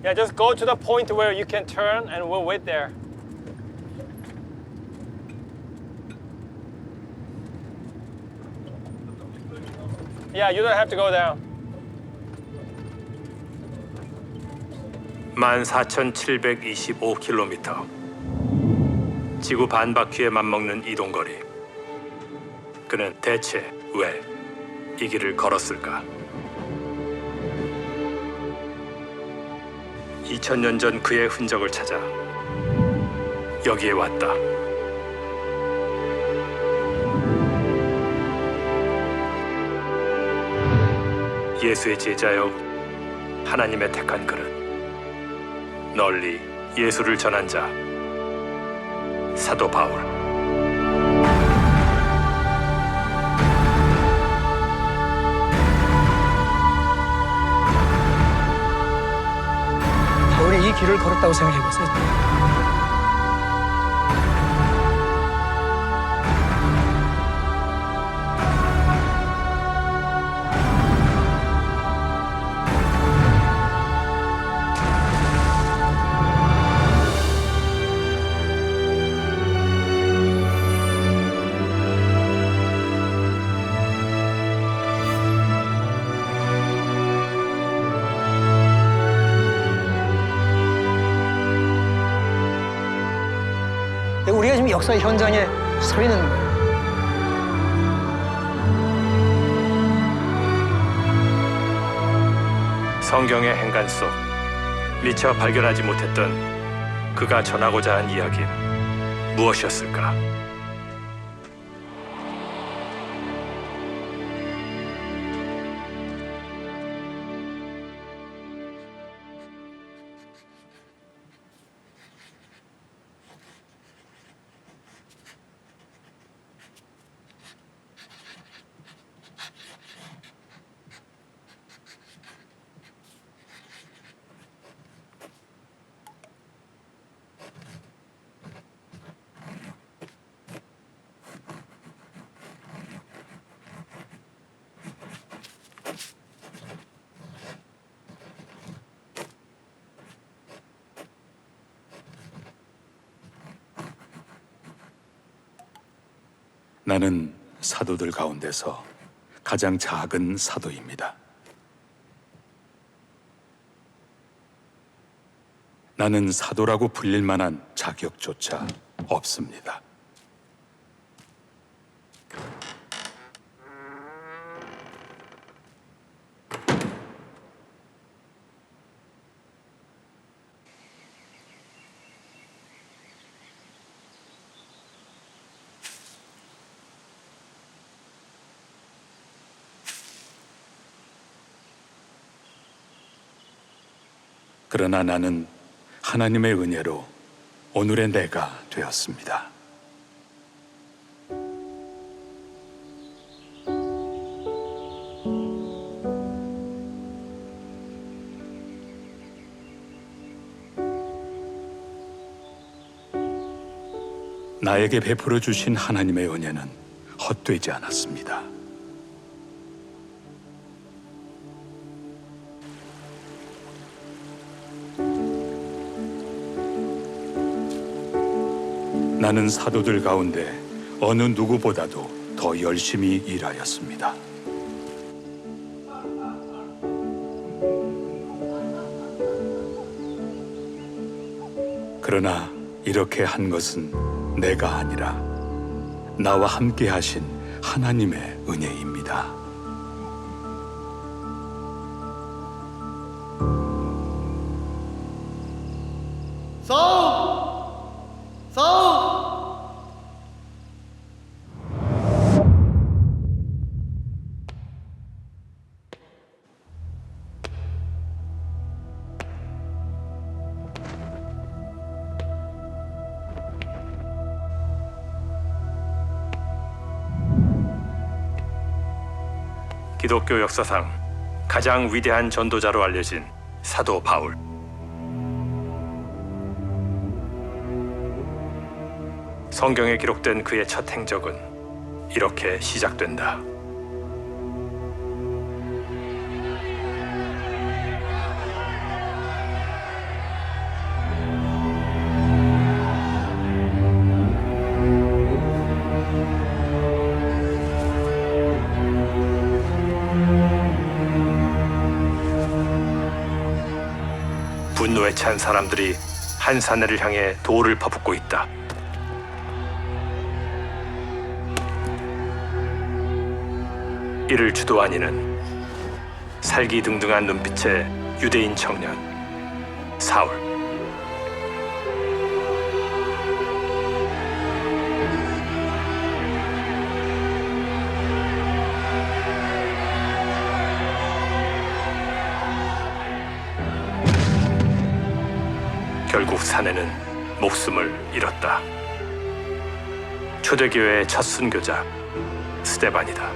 Yeah, just go to the point where you can turn and we'll wait there. Yeah, you don't have to go down. 14,725km. 지구 반바퀴에 맞먹는 이동거리. 그는 대체 왜 이 길을 걸었을까? 2000년 전 그의 흔적을 찾아 여기에 왔다. 예수의 제자여, 하나님의 택한 그릇. 널리 예수를 전한 자, 사도 바울. 바울이 이 길을 걸었다고 생각해 보세요. 우리가 지금 역사의 현장에 서 있는 거예요. 성경의 행간 속 미처 발견하지 못했던 그가 전하고자 한 이야기는 무엇이었을까? 나는 사도들 가운데서 가장 작은 사도입니다. 나는 사도라고 불릴 만한 자격조차 없습니다. 그러나 나는 하나님의 은혜로 오늘의 내가 되었습니다. 나에게 베풀어 주신 하나님의 은혜는 헛되지 않았습니다. 나는 사도들 가운데 어느 누구보다도 더 열심히 일하였습니다. 그러나 이렇게 한 것은 내가 아니라 나와 함께 하신 하나님의 은혜입니다. 기독교 역사상 가장 위대한 전도자로 알려진 사도 바울. 성경에 기록된 그의 첫 행적은 이렇게 시작된다. 분노에 찬 사람들이 한 사내를 향해 돌을 퍼붓고 있다. 이를 주도한 이는 살기등등한 눈빛의 유대인 청년 사울. 결국 사내는 목숨을 잃었다. 초대교회의 첫 순교자 스데반이다.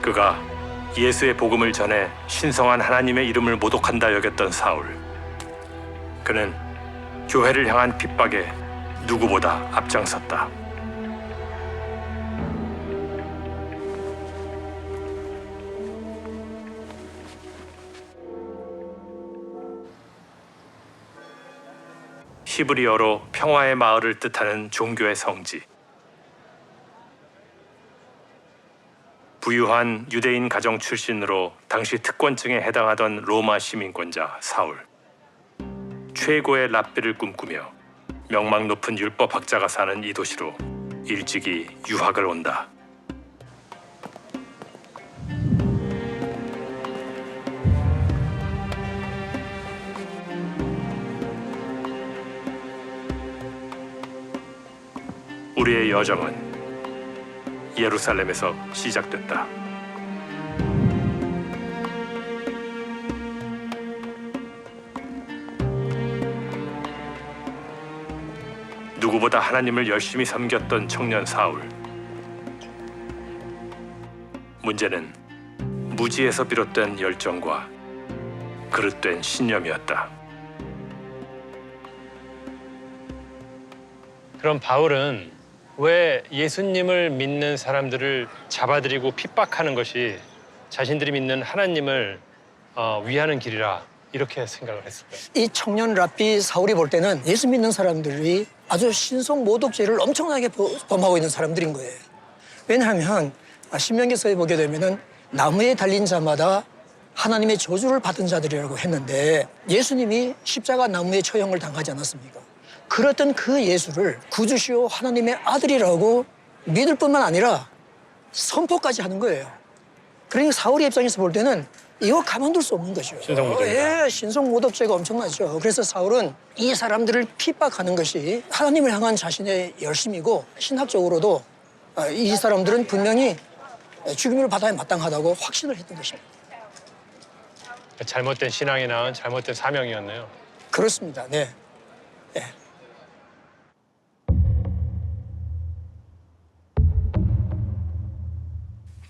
그가 예수의 복음을 전해 신성한 하나님의 이름을 모독한다 여겼던 사울. 그는 교회를 향한 핍박에 누구보다 앞장섰다. 히브리어로 평화의 마을을 뜻하는 종교의 성지. 부유한 유대인 가정 출신으로 당시 특권층에 해당하던 로마 시민권자 사울. 최고의 랍비를 꿈꾸며 명망 높은 율법학자가 사는 이 도시로 일찍이 유학을 온다. 우리의 여정은 예루살렘에서 시작됐다. 누구보다 하나님을 열심히 섬겼던 청년 사울. 문제는 무지에서 비롯된 열정과 그릇된 신념이었다. 그럼 바울은 왜 예수님을 믿는 사람들을 잡아들이고 핍박하는 것이 자신들이 믿는 하나님을 위하는 길이라 이렇게 생각을 했을까요? 이 청년 랍비 사울이 볼 때는 예수 믿는 사람들이 아주 신성 모독죄를 엄청나게 범하고 있는 사람들인 거예요. 왜냐하면 신명기서에 보게 되면은 나무에 달린 자마다 하나님의 저주를 받은 자들이라고 했는데 예수님이 십자가 나무에 처형을 당하지 않았습니까? 그랬던 그 예수를 구주시오 하나님의 아들이라고 믿을 뿐만 아니라 선포까지 하는 거예요. 그러니까 사울의 입장에서 볼 때는 이거 가만둘 수 없는 거죠. 신성모독이다. 예, 신성모독죄가 엄청나죠. 그래서 사울은 이 사람들을 핍박하는 것이 하나님을 향한 자신의 열심이고 신학적으로도 이 사람들은 분명히 죽임을 받아야 마땅하다고 확신을 했던 것입니다. 잘못된 신앙이 낳은 잘못된 사명이었네요. 그렇습니다. 네. 네.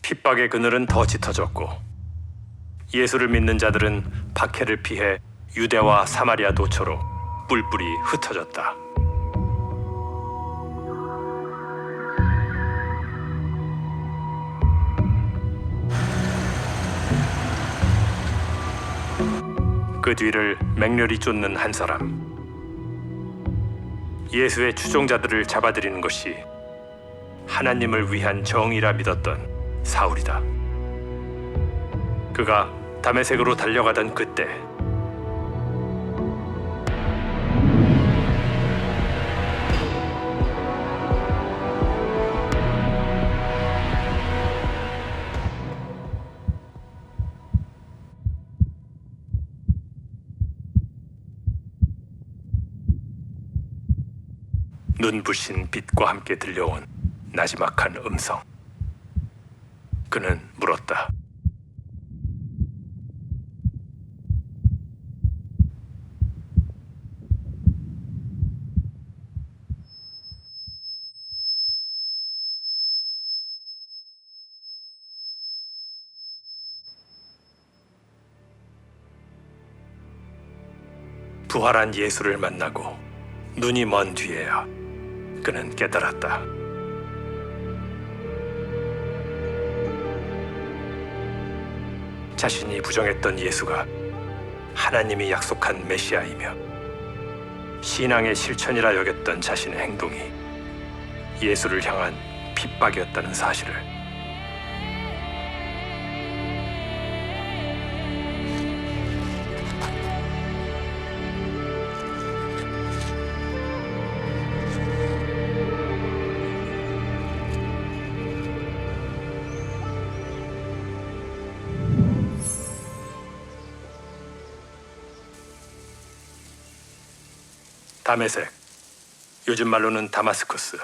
핍박의 그늘은 더 짙어졌고 예수를 믿는 자들은 박해를 피해 유대와 사마리아 도처로 뿔뿔이 흩어졌다. 그 뒤를 맹렬히 쫓는 한 사람. 예수의 추종자들을 잡아들이는 것이 하나님을 위한 정의라 믿었던 사울이다. 그가 다메섹으로 달려가던 그때 눈부신 빛과 함께 들려온 나지막한 음성. 그는 물었다. 부활한 예수를 만나고 눈이 먼 뒤에야 그는 깨달았다. 자신이 부정했던 예수가 하나님이 약속한 메시아이며 신앙의 실천이라 여겼던 자신의 행동이 예수를 향한 핍박이었다는 사실을. 다메섹, 요즘 말로는 다마스쿠스.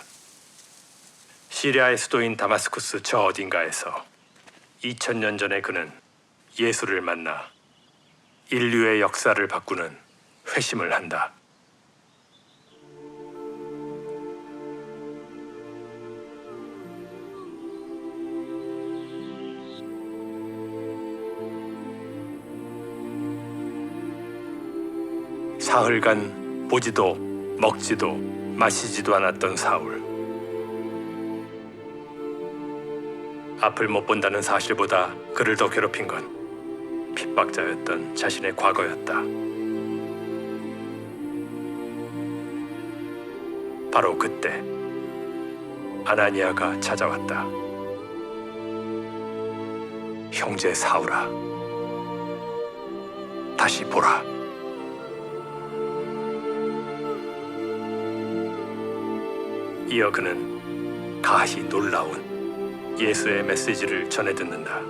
시리아의 수도인 다마스쿠스 저 어딘가에서 2000년 전에 그는 예수를 만나 인류의 역사를 바꾸는 회심을 한다. 사흘간 보지도 먹지도 마시지도 않았던 사울. 앞을 못 본다는 사실보다 그를 더 괴롭힌 건 핍박자였던 자신의 과거였다. 바로 그때 아나니아가 찾아왔다. 형제 사울아, 다시 보라. 이어 그는 가히 놀라운 예수의 메시지를 전해 듣는다.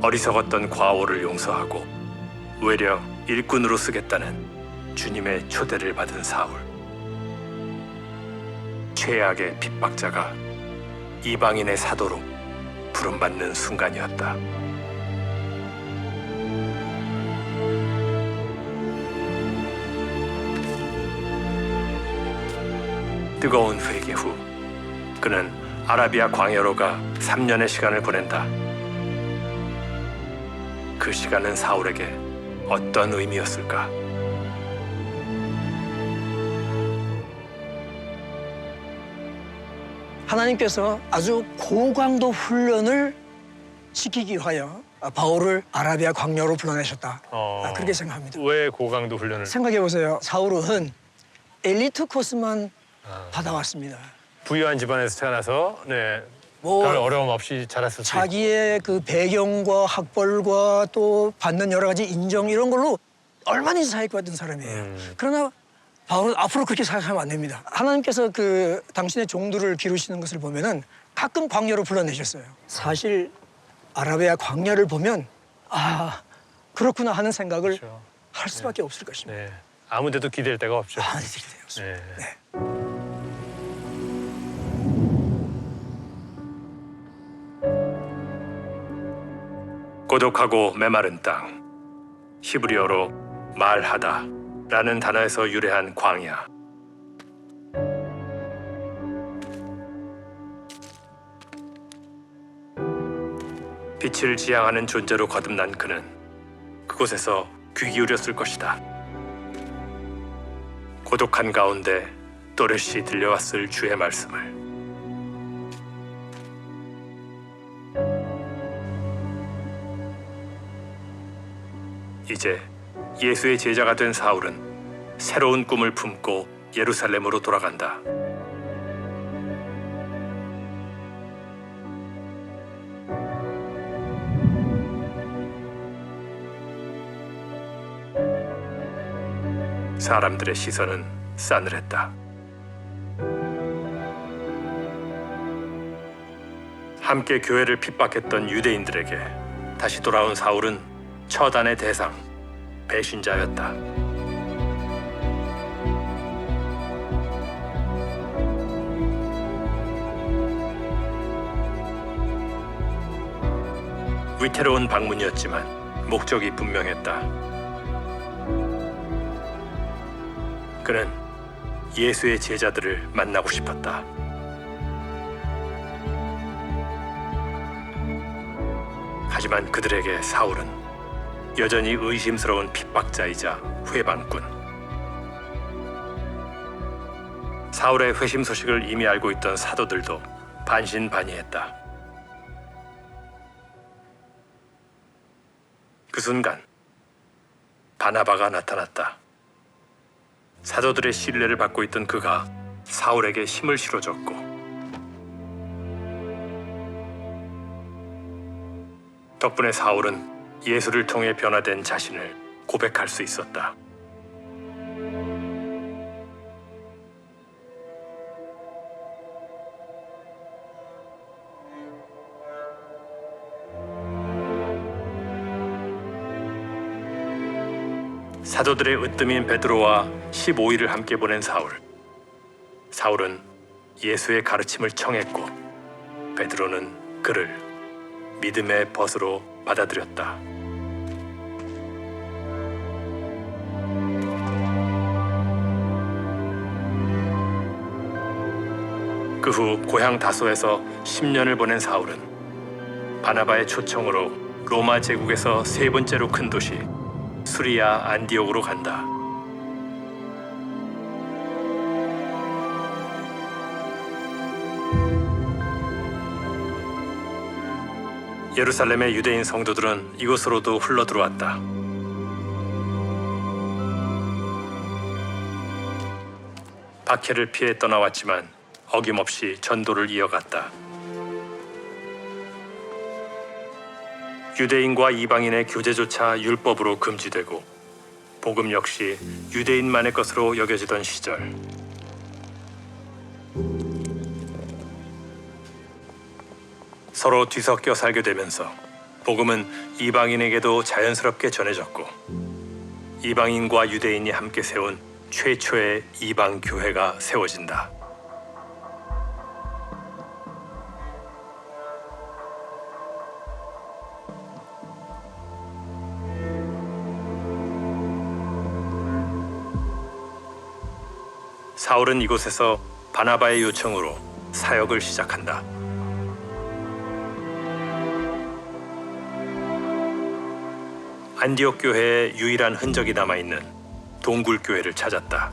어리석었던 과오를 용서하고 외려 일꾼으로 쓰겠다는 주님의 초대를 받은 사울. 최악의 핍박자가 이방인의 사도로 부름받는 순간이었다. 뜨거운 회개 후 그는 아라비아 광야로 가 3년의 시간을 보낸다. 그 시간은 사울에게 어떤 의미였을까? 하나님께서 아주 고강도 훈련을 시키기 위하여 바울을 아라비아 광야로 불러내셨다. 그렇게 생각합니다. 왜 고강도 훈련을? 생각해 보세요. 사울은 엘리트 코스만 받아왔습니다. 부유한 집안에서 태어나서 뭐 별 어려움 없이 자랐을 수 있고. 자기의 그 배경과 학벌과 또 받는 여러 가지 인정 이런 걸로 얼마든지 사회받은 사람이에요. 그러나 바울은 앞으로 그렇게 생각하면 안 됩니다. 하나님께서 그 당신의 종들을 기르시는 것을 보면은 가끔 광야로 불러내셨어요. 사실 아라비아 광야를 보면 그렇구나 하는 생각을 그렇죠. 할 수밖에 없을 것입니다. 네. 아무데도 기댈 데가 없죠. 많이 들이 되었습니다. 네. 고독하고 메마른 땅, 히브리어로 말하다라는 단어에서 유래한 광야. 빛을 지향하는 존재로 거듭난 그는 그곳에서 귀 기울였을 것이다. 고독한 가운데 또렷이 들려왔을 주의 말씀을. 이제 예수의 제자가 된 사울은 새로운 꿈을 품고 예루살렘으로 돌아간다. 사람들의 시선은 싸늘했다. 함께 교회를 핍박했던 유대인들에게 다시 돌아온 사울은 처단의 대상, 배신자였다. 위태로운 방문이었지만 목적이 분명했다. 그는 예수의 제자들을 만나고 싶었다. 하지만 그들에게 사울은 여전히 의심스러운 핍박자이자 회방꾼. 사울의 회심 소식을 이미 알고 있던 사도들도 반신반의했다. 그 순간 바나바가 나타났다. 사도들의 신뢰를 받고 있던 그가 사울에게 힘을 실어줬고 덕분에 사울은 예수를 통해 변화된 자신을 고백할 수 있었다. 사도들의 으뜸인 베드로와 15일을 함께 보낸 사울. 사울은 예수의 가르침을 청했고 베드로는 그를 믿음의 벗으로 받아들였다. 그 후 고향 다소에서 10년을 보낸 사울은 바나바의 초청으로 로마 제국에서 세 번째로 큰 도시 수리아 안디옥으로 간다. 예루살렘의 유대인 성도들은 이곳으로도 흘러 들어왔다. 박해를 피해 떠나왔지만 어김없이 전도를 이어갔다. 유대인과 이방인의 교제조차 율법으로 금지되고 복음 역시 유대인만의 것으로 여겨지던 시절, 서로 뒤섞여 살게 되면서 복음은 이방인에게도 자연스럽게 전해졌고 이방인과 유대인이 함께 세운 최초의 이방 교회가 세워진다. 사울은 이곳에서 바나바의 요청으로 사역을 시작한다. 안디옥 교회의 유일한 흔적이 남아있는 동굴 교회를 찾았다.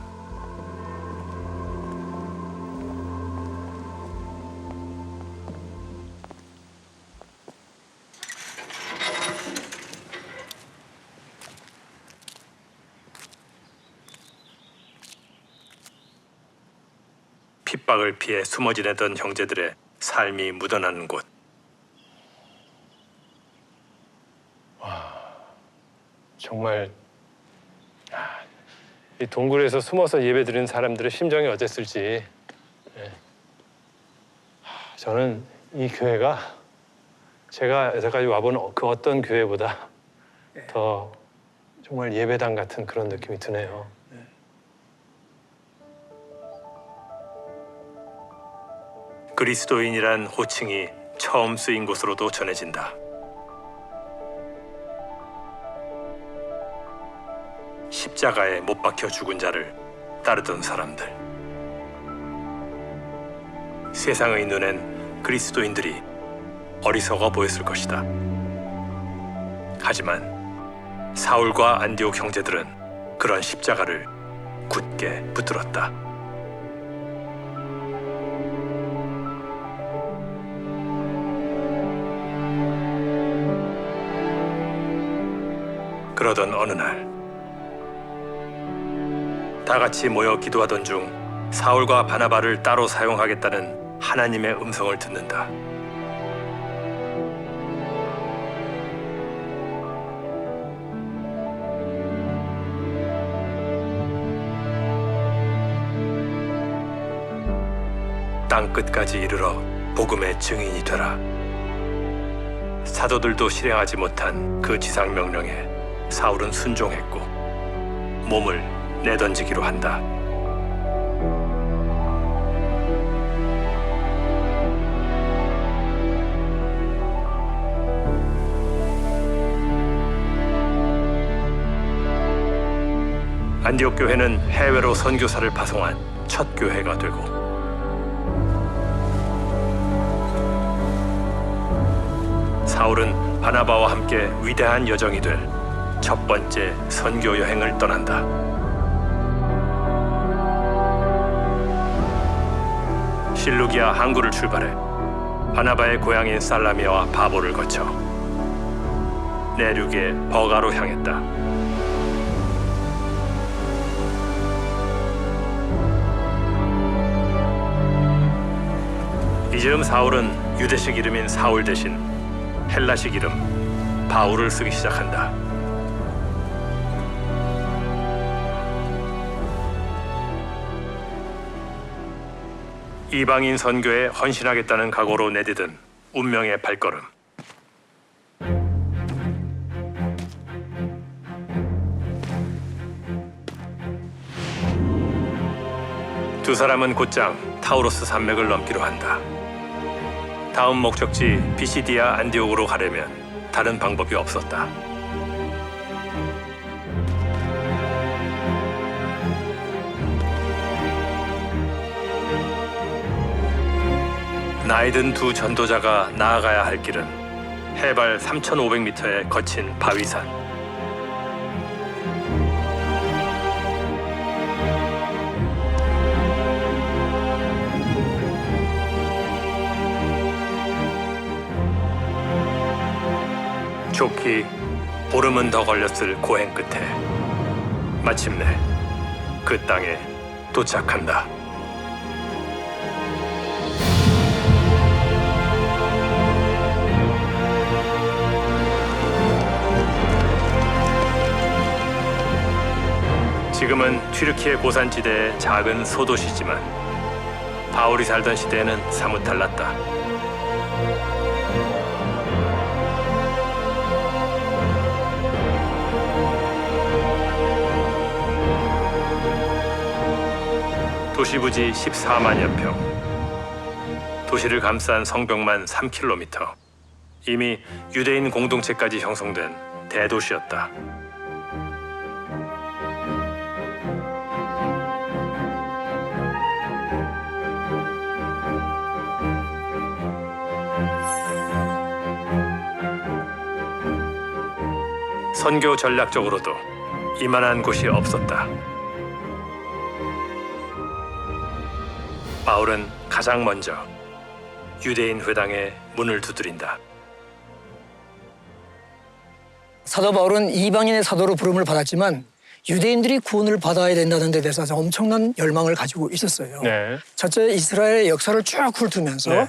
핍박을 피해 숨어 지내던 형제들의 삶이 묻어나는 곳. 정말 이 동굴에서 숨어서 예배드리는 사람들의 심정이 어땠을지. 저는 이 교회가 제가 여태까지 와본 그 어떤 교회보다 더 정말 예배당 같은 그런 느낌이 드네요. 그리스도인이란 호칭이 처음 쓰인 곳으로도 전해진다. 십자가에 못 박혀 죽은 자를 따르던 사람들. 세상의 눈엔 그리스도인들이 어리석어 보였을 것이다. 하지만 사울과 안디옥 형제들은 그런 십자가를 굳게 붙들었다. 그러던 어느 날 다 같이 모여 기도하던 중 사울과 바나바를 따로 사용하겠다는 하나님의 음성을 듣는다. 땅 끝까지 이르러 복음의 증인이 되라. 사도들도 실행하지 못한 그 지상 명령에 사울은 순종했고 몸을 내던지기로 한다. 안디옥 교회는 해외로 선교사를 파송한 첫 교회가 되고 사울은 바나바와 함께 위대한 여정이 될 첫 번째 선교 여행을 떠난다. 실루기아 항구를 출발해 바나바의 고향인 살라미아와 바보를 거쳐 내륙의 버가로 향했다. 이즈음 사울은 유대식 이름인 사울 대신 헬라식 이름 바울을 쓰기 시작한다. 이방인 선교에 헌신하겠다는 각오로 내디딘 운명의 발걸음. 두 사람은 곧장 타우로스 산맥을 넘기로 한다. 다음 목적지 비시디아 안디옥으로 가려면 다른 방법이 없었다. 나이든 두 전도자가 나아가야 할 길은 해발 3,500m의 거친 바위산. 좋기 보름은 더 걸렸을 고행 끝에 마침내 그 땅에 도착한다. 지금은 튀르키예 고산지대의 작은 소도시지만 바울이 살던 시대에는 사뭇 달랐다. 도시 부지 14만여 평, 도시를 감싼 성벽만 3km. 이미 유대인 공동체까지 형성된 대도시였다. 선교 전략적으로도 이만한 곳이 없었다. 바울은 가장 먼저 유대인 회당에 문을 두드린다. 사도 바울은 이방인의 사도로 부름을 받았지만 유대인들이 구원을 받아야 된다는 데 대해서 엄청난 열망을 가지고 있었어요. 네. 첫째, 이스라엘의 역사를 쭉 훑으면서 네.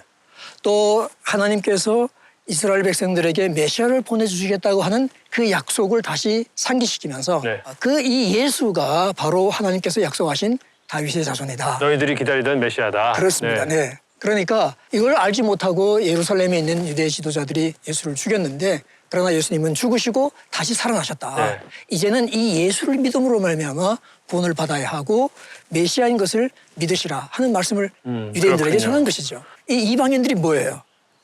또 하나님께서 이스라엘 백성들에게 메시아를 보내주시겠다고 하는 그 약속을 다시 상기시키면서 네. 그 이 예수가 바로 하나님께서 약속하신 다윗의 자손이다. 너희들이 기다리던 메시아다. 그렇습니다. 네. 그러니까 이걸 알지 못하고 예루살렘에 있는 유대 지도자들이 예수를 죽였는데 그러나 예수님은 죽으시고 다시 살아나셨다. 네. 이제는 이 예수를 믿음으로 말미암아 구원을 받아야 하고 메시아인 것을 믿으시라 하는 말씀을 유대인들에게 그렇군요. 전한 것이죠. 이 이방인들이 뭐예요?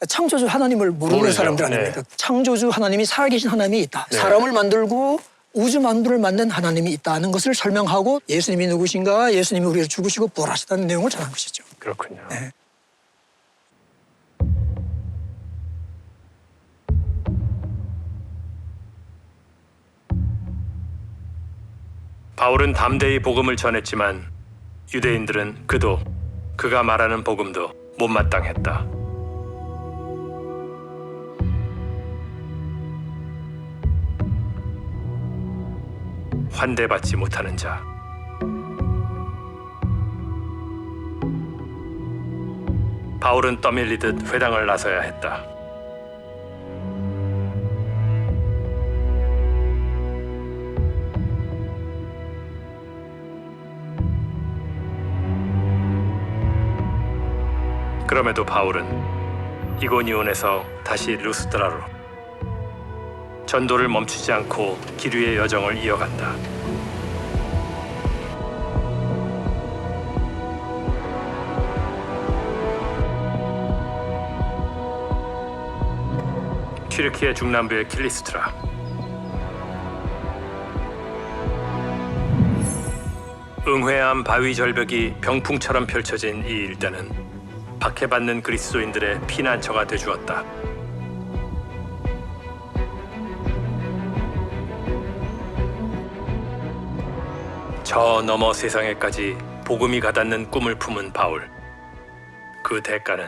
창조주 하나님을 모르는 모르죠. 사람들 아닙니까? 네. 창조주 하나님이 살아계신 하나님이 있다. 네. 사람을 만들고 우주 만물을 만든 하나님이 있다는 것을 설명하고 예수님이 누구신가, 예수님이 우리를 죽으시고 부활하셨다는 내용을 전한 것이죠. 그렇군요. 네. 바울은 담대히 복음을 전했지만 유대인들은 그도 그가 말하는 복음도 못마땅했다. 환대받지 못하는 자. 바울은 떠밀리듯 회당을 나서야 했다. 그럼에도 바울은 이고니온에서 다시 루스드라로 전도를 멈추지 않고 기류의 여정을 이어간다. 튀르키예 중남부의 킬리스트라. 응회암 바위 절벽이 병풍처럼 펼쳐진 이 일대는 박해받는 그리스도인들의 피난처가 되주었다. 저 너머 세상에까지 복음이 가닿는 꿈을 품은 바울. 그 대가는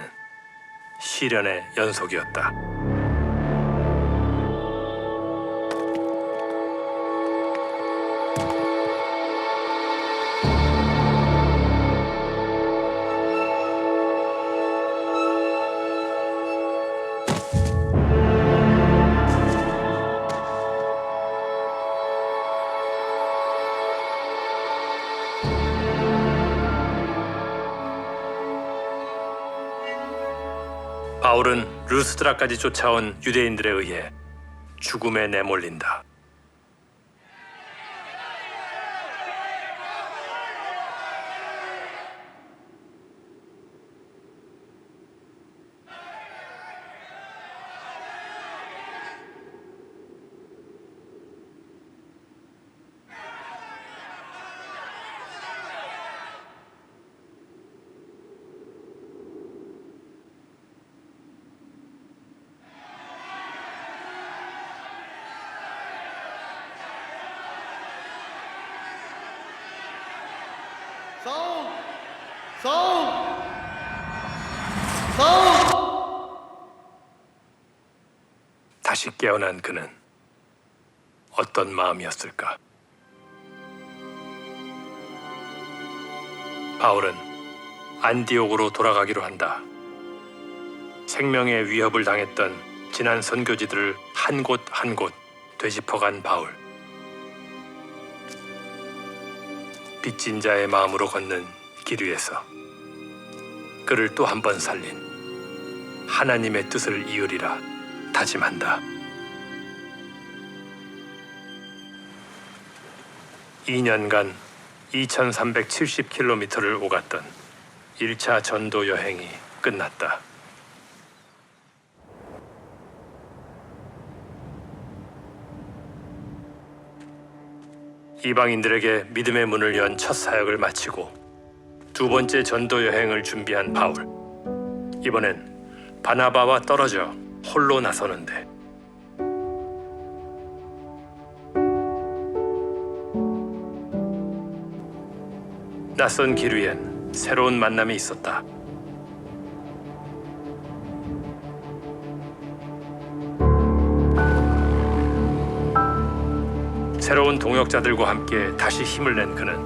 시련의 연속이었다. 바울은 루스드라까지 쫓아온 유대인들에 의해 죽음에 내몰린다. 다시 깨어난 그는 어떤 마음이었을까? 바울은 안디옥으로 돌아가기로 한다. 생명의 위협을 당했던 지난 선교지들을 한 곳 한 곳 되짚어간 바울. 빚진 자의 마음으로 걷는 길 위에서 그를 또 한 번 살린 하나님의 뜻을 이으리라 다짐한다. 2년간 2370km를 오갔던 1차 전도 여행이 끝났다. 이방인들에게 믿음의 문을 연 첫 사역을 마치고 두 번째 전도 여행을 준비한 바울. 이번엔 바나바와 떨어져 홀로 나서는데 낯선 길 위엔 새로운 만남이 있었다. 새로운 동역자들과 함께 다시 힘을 낸 그는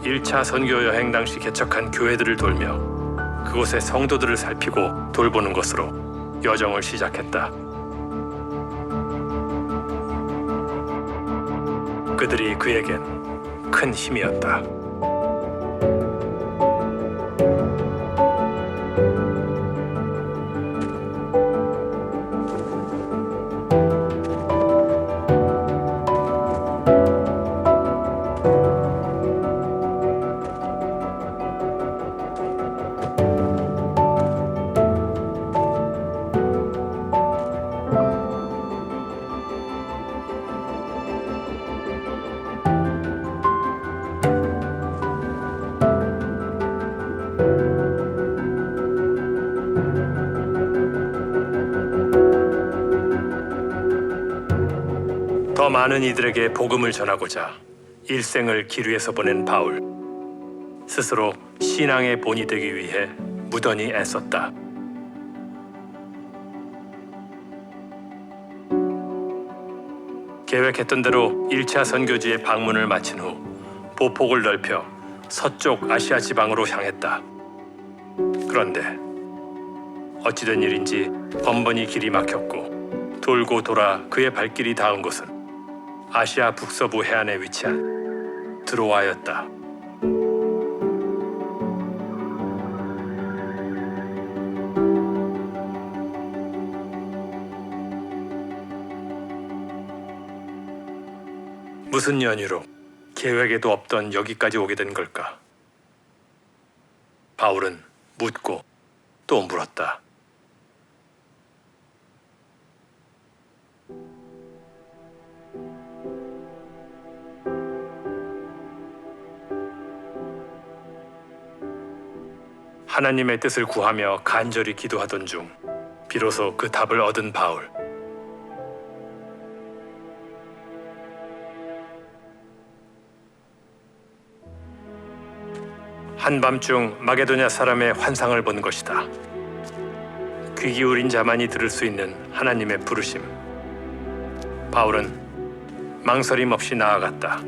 1차 선교 여행 당시 개척한 교회들을 돌며 그곳의 성도들을 살피고 돌보는 것으로 여정을 시작했다. 그들이 그에겐 큰 힘이었다. 더 많은 이들에게 복음을 전하고자 일생을 길 위에서 보낸 바울. 스스로 신앙의 본이 되기 위해 무던히 애썼다. 계획했던 대로 1차 선교지의 방문을 마친 후 보폭을 넓혀 서쪽 아시아 지방으로 향했다. 그런데 어찌된 일인지 번번이 길이 막혔고 돌고 돌아 그의 발길이 닿은 곳은 아시아 북서부 해안에 위치한 드로아였다. 무슨 연유로 계획에도 없던 여기까지 오게 된 걸까? 바울은 묻고 또 물었다. 하나님의 뜻을 구하며 간절히 기도하던 중 비로소 그 답을 얻은 바울. 한밤중 마게도냐 사람의 환상을 본 것이다. 귀 기울인 자만이 들을 수 있는 하나님의 부르심. 바울은 망설임 없이 나아갔다.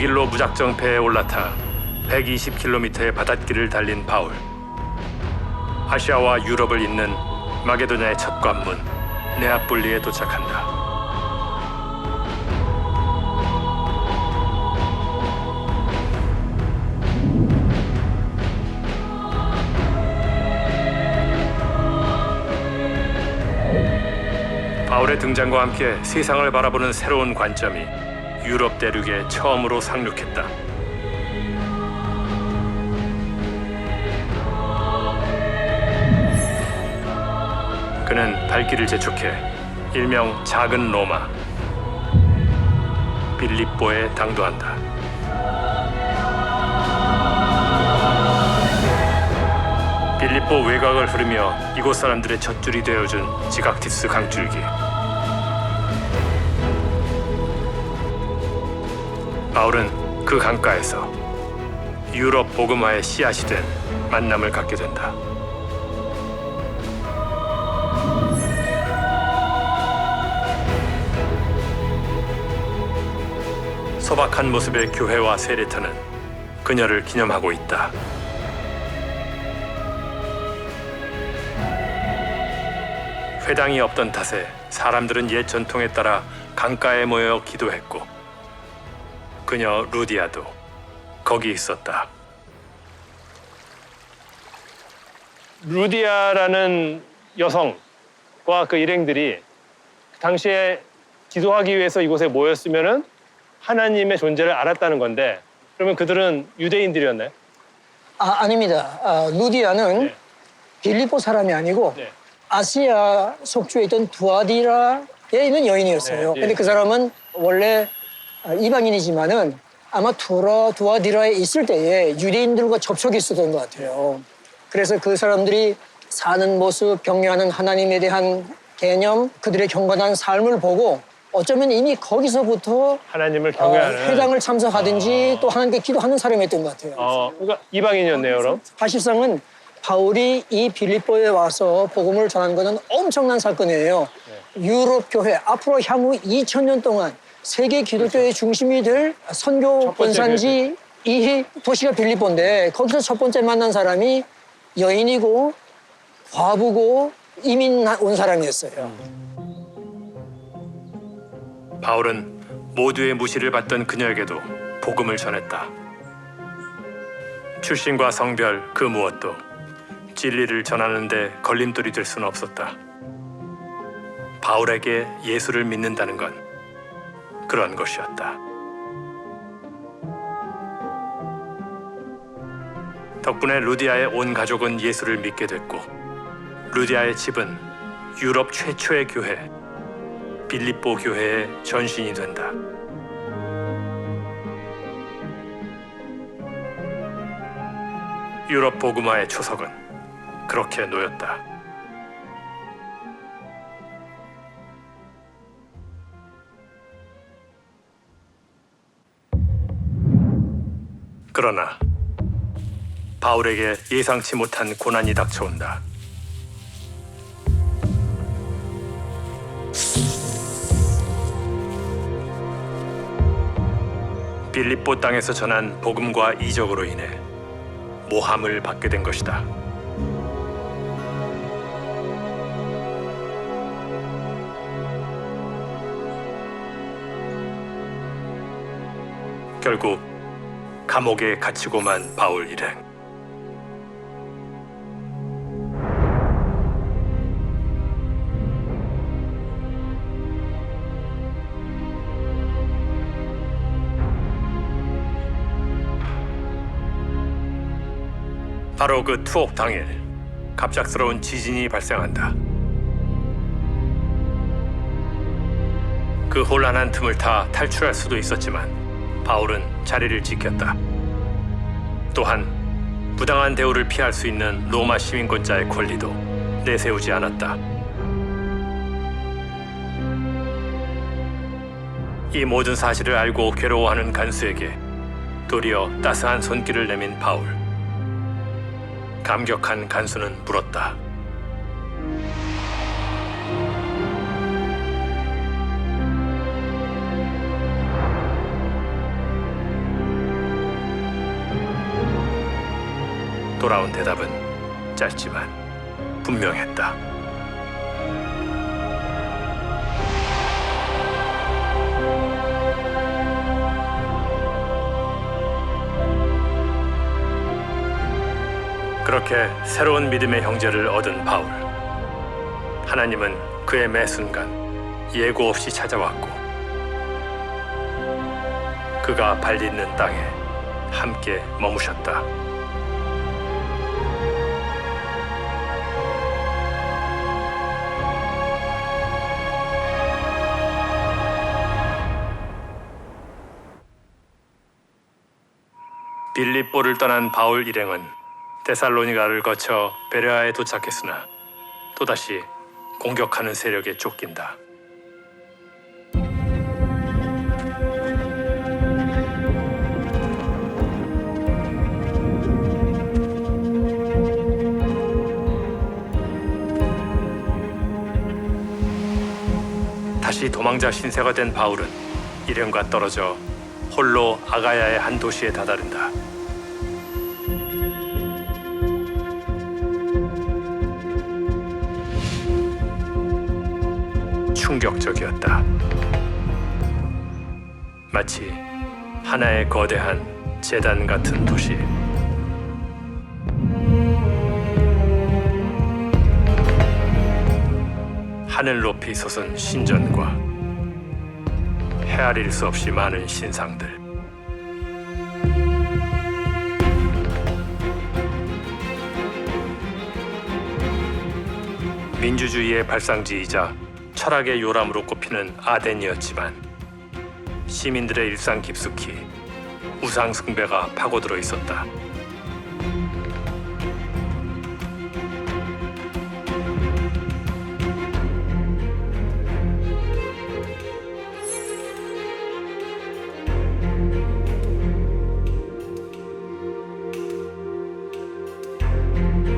길로 무작정 배에 올라타 120km의 바닷길을 달린 바울. 아시아와 유럽을 잇는 마게도냐의 첫 관문 네아폴리에 도착한다. 바울의 등장과 함께 세상을 바라보는 새로운 관점이 유럽 대륙에 처음으로 상륙했다. 그는 발길을 재촉해 일명 작은 로마 빌립보에 당도한다. 빌립보 외곽을 흐르며 이곳 사람들의 젖줄이 되어준 지각티스 강줄기. 바울은 그 강가에서 유럽 복음화의 씨앗이 된 만남을 갖게 된다. 소박한 모습의 교회와 세례터는 그녀를 기념하고 있다. 회당이 없던 탓에 사람들은 옛 전통에 따라 강가에 모여 기도했고 그녀 루디아도 거기 있었다. 루디아라는 여성과 그 일행들이 당시에 기도하기 위해서 이곳에 모였으면은 하나님의 존재를 알았다는 건데, 그러면 그들은 유대인들이었나요? 아닙니다. 루디아는 네. 빌립보 사람이 아니고 네. 아시아 속주에 있던 두아디라에 있는 여인이었어요. 네, 예. 근데 그 사람은 원래 이방인이지만은 아마 두아디라에 있을 때에 유대인들과 접촉이 있었던 것 같아요. 그래서 그 사람들이 사는 모습, 경외하는 하나님에 대한 개념, 그들의 경건한 삶을 보고 어쩌면 이미 거기서부터 하나님을 경외하는. 회당을 참석하든지 또 하나님께 기도하는 사람이었던 것 같아요. 그러니까 이방인이었네요, 그럼. 사실상은 바울이 이 빌립보에 와서 복음을 전한 것은 엄청난 사건이에요. 유럽 교회, 앞으로 향후 2000년 동안 세계 기독교의 중심이 될 선교 첫 번째 본산지 이 도시가 빌립보인데 거기서 첫 번째 만난 사람이 여인이고 과부고 이민 온 사람이었어요. 바울은 모두의 무시를 받던 그녀에게도 복음을 전했다. 출신과 성별 그 무엇도 진리를 전하는 데 걸림돌이 될 수는 없었다. 바울에게 예수를 믿는다는 건 그런 것이었다. 덕분에 루디아의 온 가족은 예수를 믿게 됐고 루디아의 집은 유럽 최초의 교회 빌립보 교회의 전신이 된다. 유럽 복음화의 초석은 그렇게 놓였다. 그러나 바울에게 예상치 못한 고난이 닥쳐온다. 빌립보 땅에서 전한 복음과 이적으로 인해 모함을 받게 된 것이다. 결국 감옥에 갇히고만 바울 일행. 바로 그 투옥 당일 갑작스러운 지진이 발생한다. 그 혼란한 틈을 타 탈출할 수도 있었지만 바울은 자리를 지켰다. 또한 부당한 대우를 피할 수 있는 로마 시민권자의 권리도 내세우지 않았다. 이 모든 사실을 알고 괴로워하는 간수에게 도리어 따스한 손길을 내민 바울. 감격한 간수는 물었다. 돌아온 대답은 짧지만 분명했다. 그렇게 새로운 믿음의 형제를 얻은 바울. 하나님은 그의 매 순간 예고 없이 찾아왔고 그가 발딛는 땅에 함께 머무셨다. 빌립보를 떠난 바울 일행은 데살로니가를 거쳐 베레아에 도착했으나 또다시 공격하는 세력에 쫓긴다. 다시 도망자 신세가 된 바울은 일행과 떨어져 홀로 아가야의 한 도시에 다다른다. 충격적이었다. 마치 하나의 거대한 재단 같은 도시. 하늘 높이 솟은 신전과 헤아릴 수 없이 많은 신상들. 민주주의의 발상지이자 철학의 요람으로 꼽히는 아덴이었지만 시민들의 일상 깊숙이 우상 숭배가 파고들어 있었다.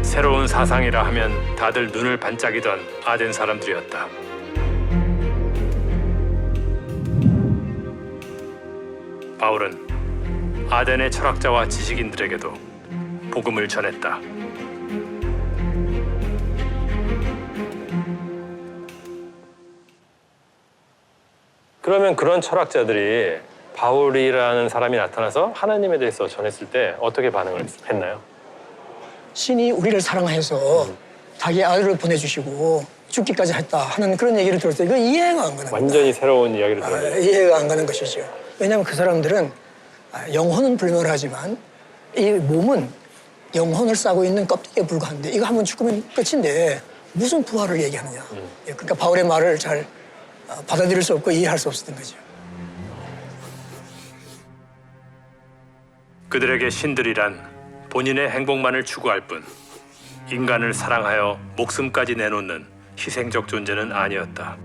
새로운 사상이라 하면 다들 눈을 반짝이던 아덴 사람들이었다. 바울은 아덴의 철학자와 지식인들에게도 복음을 전했다. 그러면 그런 철학자들이 바울이라는 사람이 나타나서 하나님에 대해서 전했을 때 어떻게 반응을 했나요? 신이 우리를 사랑해서 자기 아들을 보내주시고 죽기까지 했다 하는 그런 얘기를 들을 때 이거 이해가 안 가는 거예요. 완전히 새로운 이야기를 들었네요. 이해가 안 가는 것이죠. 왜냐하면 그 사람들은 영혼은 불멸하지만 이 몸은 영혼을 싸고 있는 껍데기에 불과한데 이거 한번 죽으면 끝인데 무슨 부활을 얘기하느냐. 그러니까 바울의 말을 잘 받아들일 수 없고 이해할 수 없었던 거죠. 그들에게 신들이란 본인의 행복만을 추구할 뿐 인간을 사랑하여 목숨까지 내놓는 희생적 존재는 아니었다.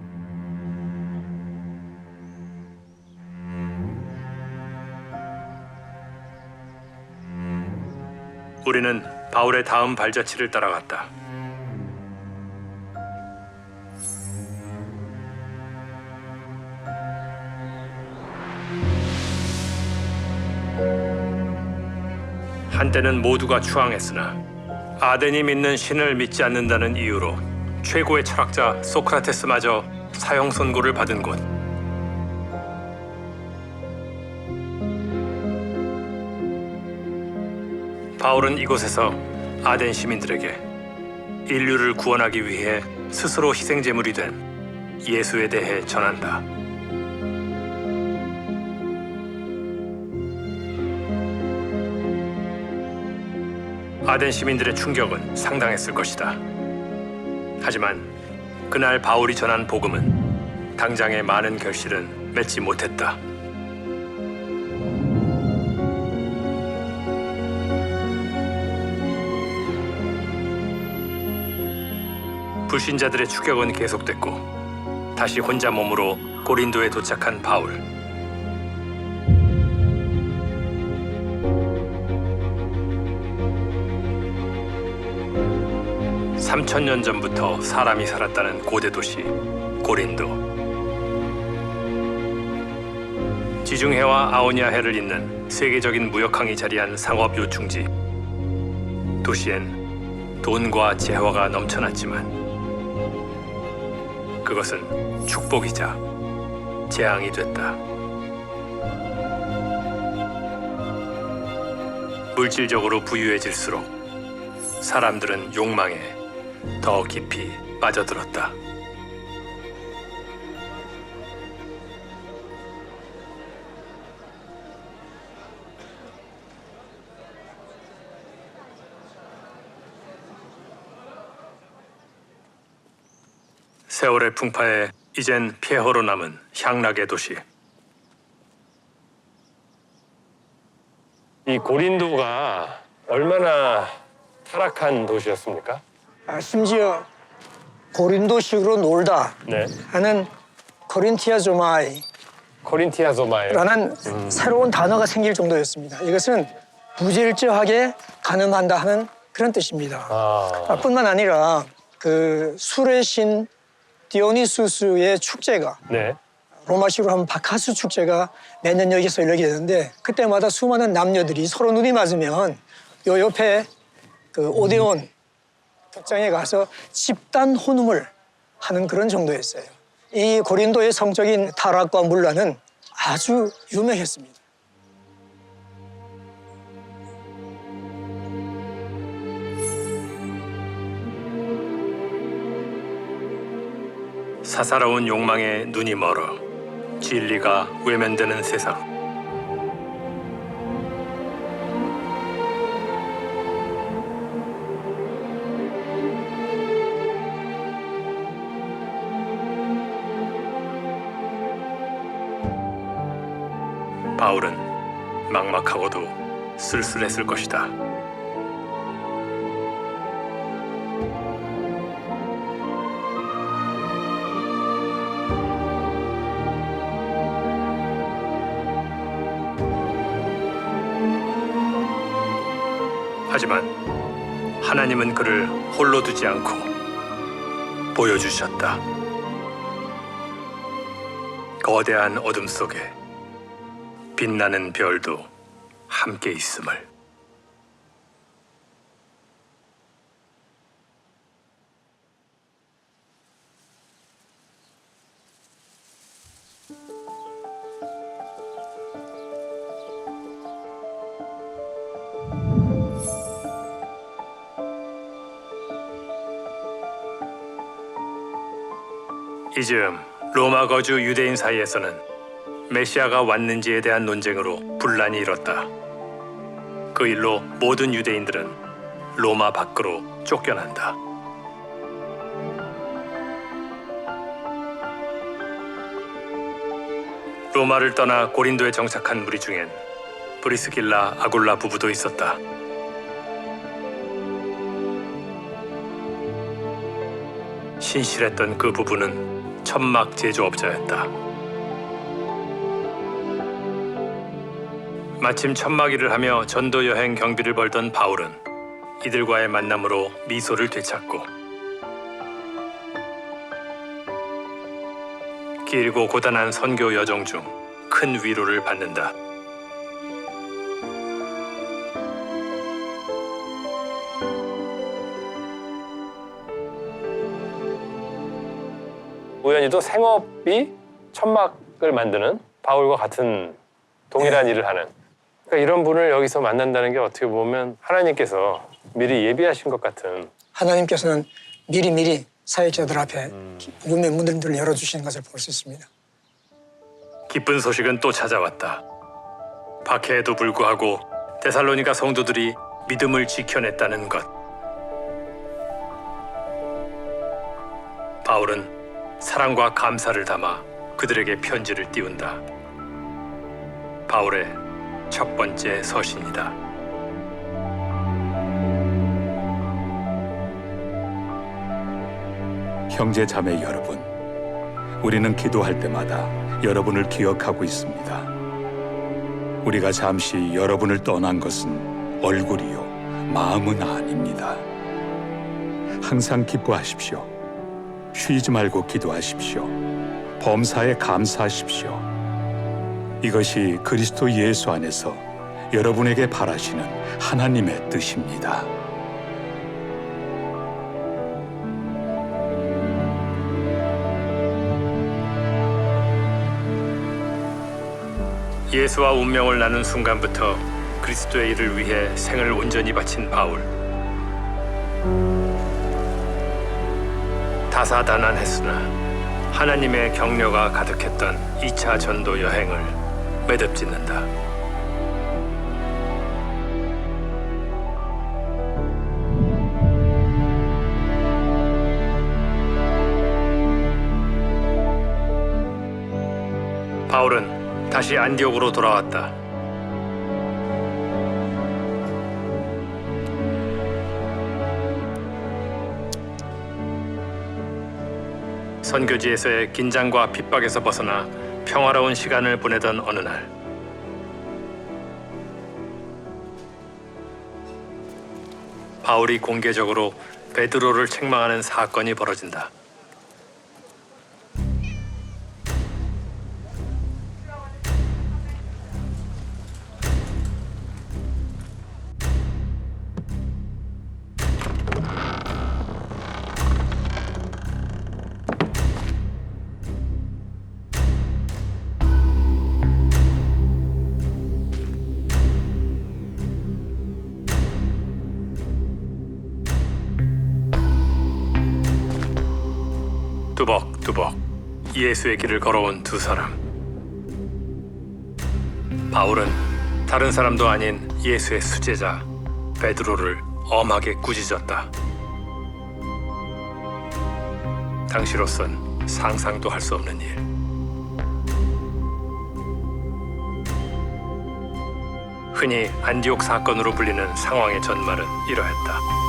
우리는 바울의 다음 발자취를 따라갔다. 한때는 모두가 추앙했으나 아덴이 믿는 신을 믿지 않는다는 이유로 최고의 철학자 소크라테스마저 사형 선고를 받은 곳. 바울은 이곳에서 아덴 시민들에게 인류를 구원하기 위해 스스로 희생제물이 된 예수에 대해 전한다. 아덴 시민들의 충격은 상당했을 것이다. 하지만 그날 바울이 전한 복음은 당장의 많은 결실은 맺지 못했다. 불신자들의 추격은 계속됐고 다시 혼자 몸으로 고린도에 도착한 바울. (3000년) 전부터 사람이 살았다는 고대 도시 고린도. 지중해와 아오니아해를 잇는 세계적인 무역항이 자리한 상업 요충지. 도시엔 돈과 재화가 넘쳐났지만 그것은 축복이자 재앙이 됐다. 물질적으로 부유해질수록 사람들은 욕망에 더 깊이 빠져들었다. 세월의 풍파에 이젠 폐허로 남은 향락의 도시. 이 고린도가 얼마나 타락한 도시였습니까? 심지어 고린도식으로 놀다 네. 하는 코린티아조마이라는 코린티아소마에 새로운 단어가 생길 정도였습니다. 이것은 부질저하게 가늠한다 하는 그런 뜻입니다. 뿐만 아니라 그 술의 신 디오니수스의 축제가 네. 로마식으로 하면 바카스 축제가 매년 여기서 열리게 되는데 그때마다 수많은 남녀들이 서로 눈이 맞으면 요 옆에 그 오데온 극장에 가서 집단 혼음을 하는 그런 정도였어요. 이 고린도의 성적인 타락과 문란은 아주 유명했습니다. 사사로운 욕망에 눈이 멀어 진리가 외면되는 세상. 바울은 막막하고도 쓸쓸했을 것이다. 하지만 하나님은 그를 홀로 두지 않고 보여주셨다. 거대한 어둠 속에 빛나는 별도 함께 있음을. 이즈음 로마 거주 유대인 사이에서는 메시아가 왔는지에 대한 논쟁으로 분란이 일었다. 그 일로 모든 유대인들은 로마 밖으로 쫓겨난다. 로마를 떠나 고린도에 정착한 무리 중엔 브리스길라, 아굴라 부부도 있었다. 신실했던 그 부부는 천막 제조업자였다. 마침 천막 일을 하며 전도 여행 경비를 벌던 바울은 이들과의 만남으로 미소를 되찾고 길고 고단한 선교 여정 중 큰 위로를 받는다. 우연히도 생업이 천막을 만드는 바울과 같은 동일한 일을 하는, 그러니까 이런 분을 여기서 만난다는 게 어떻게 보면 하나님께서 미리 예비하신 것 같은. 하나님께서는 미리미리 사역자들 앞에 복음의 문들을 열어주시는 것을 볼 수 있습니다. 기쁜 소식은 또 찾아왔다. 박해에도 불구하고 데살로니가 성도들이 믿음을 지켜냈다는 것. 바울은 사랑과 감사를 담아 그들에게 편지를 띄운다. 바울의 첫 번째 서신이다. 형제 자매 여러분, 우리는 기도할 때마다 여러분을 기억하고 있습니다. 우리가 잠시 여러분을 떠난 것은 얼굴이요, 마음은 아닙니다. 항상 기뻐하십시오. 쉬지 말고 기도하십시오. 범사에 감사하십시오. 이것이 그리스도 예수 안에서 여러분에게 바라시는 하나님의 뜻입니다. 예수와 운명을 나눈 순간부터 그리스도의 일을 위해 생을 온전히 바친 바울. 다사다난했으나 하나님의 격려가 가득했던 2차 전도 여행을 매듭짓는다. 바울은 다시 안디옥으로 돌아왔다. 선교지에서의 긴장과 핍박에서 벗어나 평화로운 시간을 보내던 어느 날, 바울이 공개적으로 베드로를 책망하는 사건이 벌어진다. 두벅두벅 예수의 길을 걸어온 두 사람. 바울은 다른 사람도 아닌 예수의 수제자 베드로를 엄하게 꾸짖었다. 당시로선 상상도 할 수 없는 일. 흔히 안디옥 사건으로 불리는 상황의 전말은 이러했다.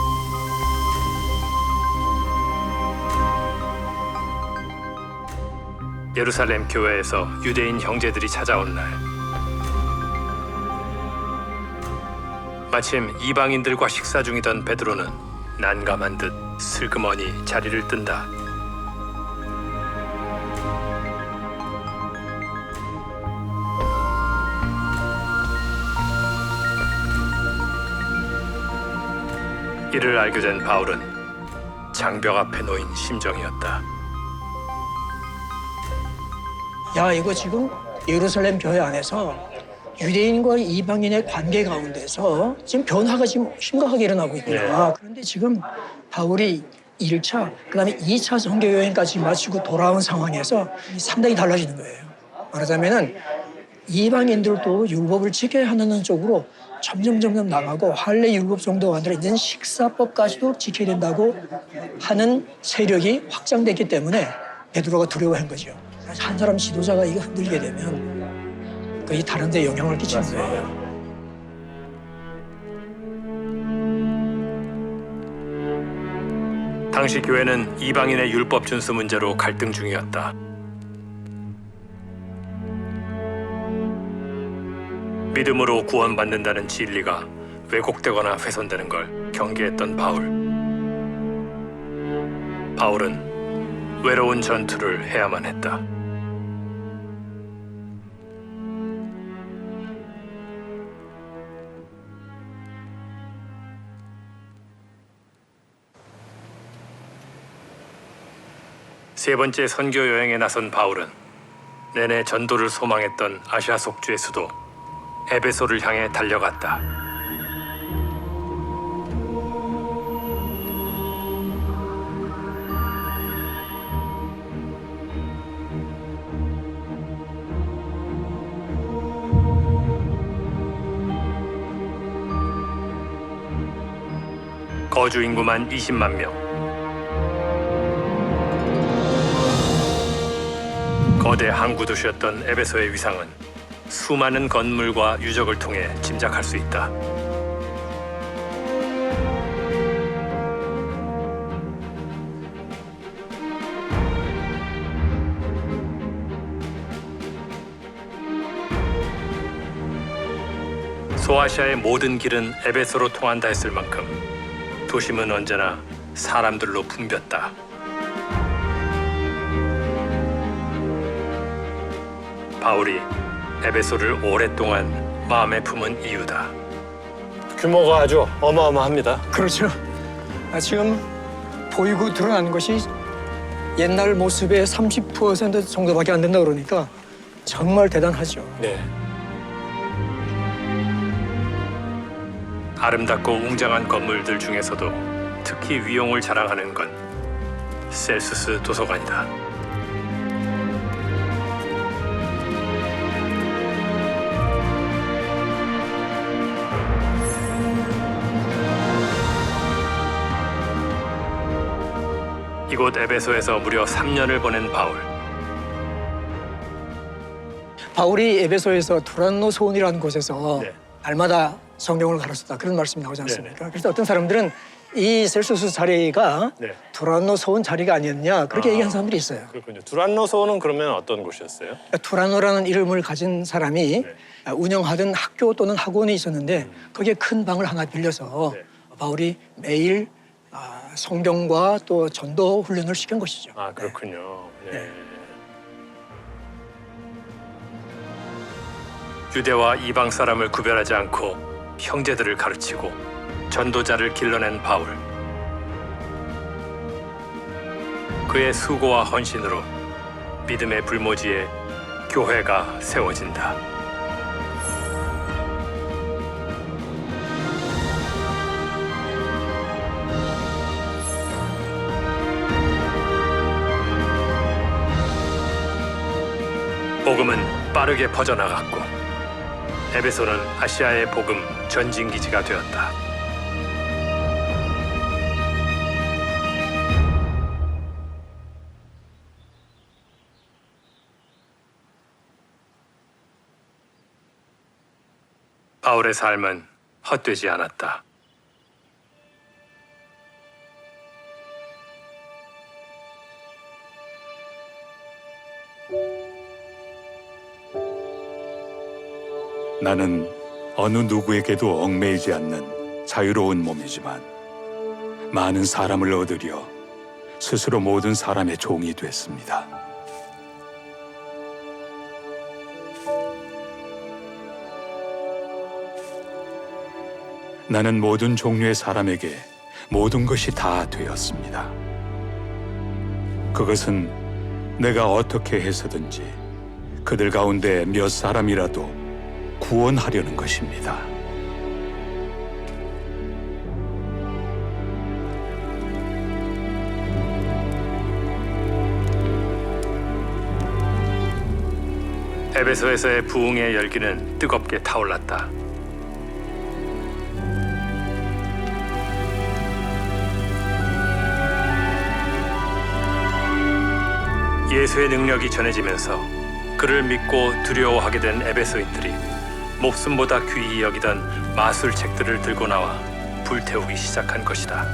예루살렘 교회에서 유대인 형제들이 찾아온 날, 마침 이방인들과 식사 중이던 베드로는 난감한 듯 슬그머니 자리를 뜬다. 이를 알게 된 바울은 장벽 앞에 놓인 심정이었다. 야, 이거 지금 예루살렘 교회 안에서 유대인과 이방인의 관계 가운데서 지금 변화가 지금 심각하게 일어나고 있구나. 그런데 지금 바울이 1차, 그다음에 2차 선교 여행까지 마치고 돌아온 상황에서 상당히 달라지는 거예요. 말하자면은 이방인들도 율법을 지켜야 하는 쪽으로 점점 나가고 할례 율법 정도가 아니라 이제는 식사법까지도 지켜야 된다고 하는 세력이 확장됐기 때문에 베드로가 두려워한 거죠. 한 사람 지도자가 이거 흔들게 되면 거의 다른 데 영향을 끼치는 거예요. 당시 교회는 이방인의 율법 준수 문제로 갈등 중이었다. 믿음으로 구원받는다는 진리가 왜곡되거나 훼손되는 걸 경계했던 바울은 외로운 전투를 해야만 했다. 세 번째 선교 여행에 나선 바울은 내내 전도를 소망했던 아시아 속주의 수도 에베소를 향해 달려갔다. 거주 인구만 20만 명. 거대 항구 도시였던 에베소의 위상은 수많은 건물과 유적을 통해 짐작할 수 있다. 소아시아의 모든 길은 에베소로 통한다 했을 만큼 도심은 언제나 사람들로 붐볐다. 바울이 에베소를 오랫동안 마음에 품은 이유다. 규모가 아주 어마어마합니다. 그렇죠. 지금 보이고 드러나는 것이 옛날 모습의 30% 정도밖에 안 된다 그러니까 정말 대단하죠. 네. 아름답고 웅장한 건물들 중에서도 특히 위용을 자랑하는 건 셀수스 도서관이다. 이곳 에베소에서 무려 3년을 보낸 바울. 바울이 에베소에서 두란노 소원이라는 곳에서 네. 날마다 성경을 가르쳤다 그런 말씀이 나오지 않습니까? 그래서 어떤 사람들은 이 셀수스 자리가 네. 두란노 소원 자리가 아니었냐 그렇게 얘기하는 사람들이 있어요. 그렇군요. 두란노소는 그러면 어떤 곳이었어요? 두란노라는 이름을 가진 사람이 운영하던 학교 또는 학원이 있었는데 거기에 큰 방을 하나 빌려서 네. 바울이 매일 성경과 또 전도 훈련을 시킨 것이죠. 아, 그렇군요. 네. 유대와 이방 사람을 구별하지 않고 형제들을 가르치고 전도자를 길러낸 바울. 그의 수고와 헌신으로 믿음의 불모지에 교회가 세워진다. 복음은 빠르게 퍼져나갔고 에베소는 아시아의 복음 전진기지가 되었다. 바울의 삶은 헛되지 않았다. 나는 어느 누구에게도 얽매이지 않는 자유로운 몸이지만 많은 사람을 얻으려 스스로 모든 사람의 종이 됐습니다. 나는 모든 종류의 사람에게 모든 것이 다 되었습니다. 그것은 내가 어떻게 해서든지 그들 가운데 몇 사람이라도 구원하려는 것입니다. 에베소에서의 부흥의 열기는 뜨겁게 타올랐다. 예수의 능력이 전해지면서 그를 믿고 두려워하게 된 에베소인들이 목숨보다 귀히 여기던 마술책들을 들고 나와 불태우기 시작한 것이다.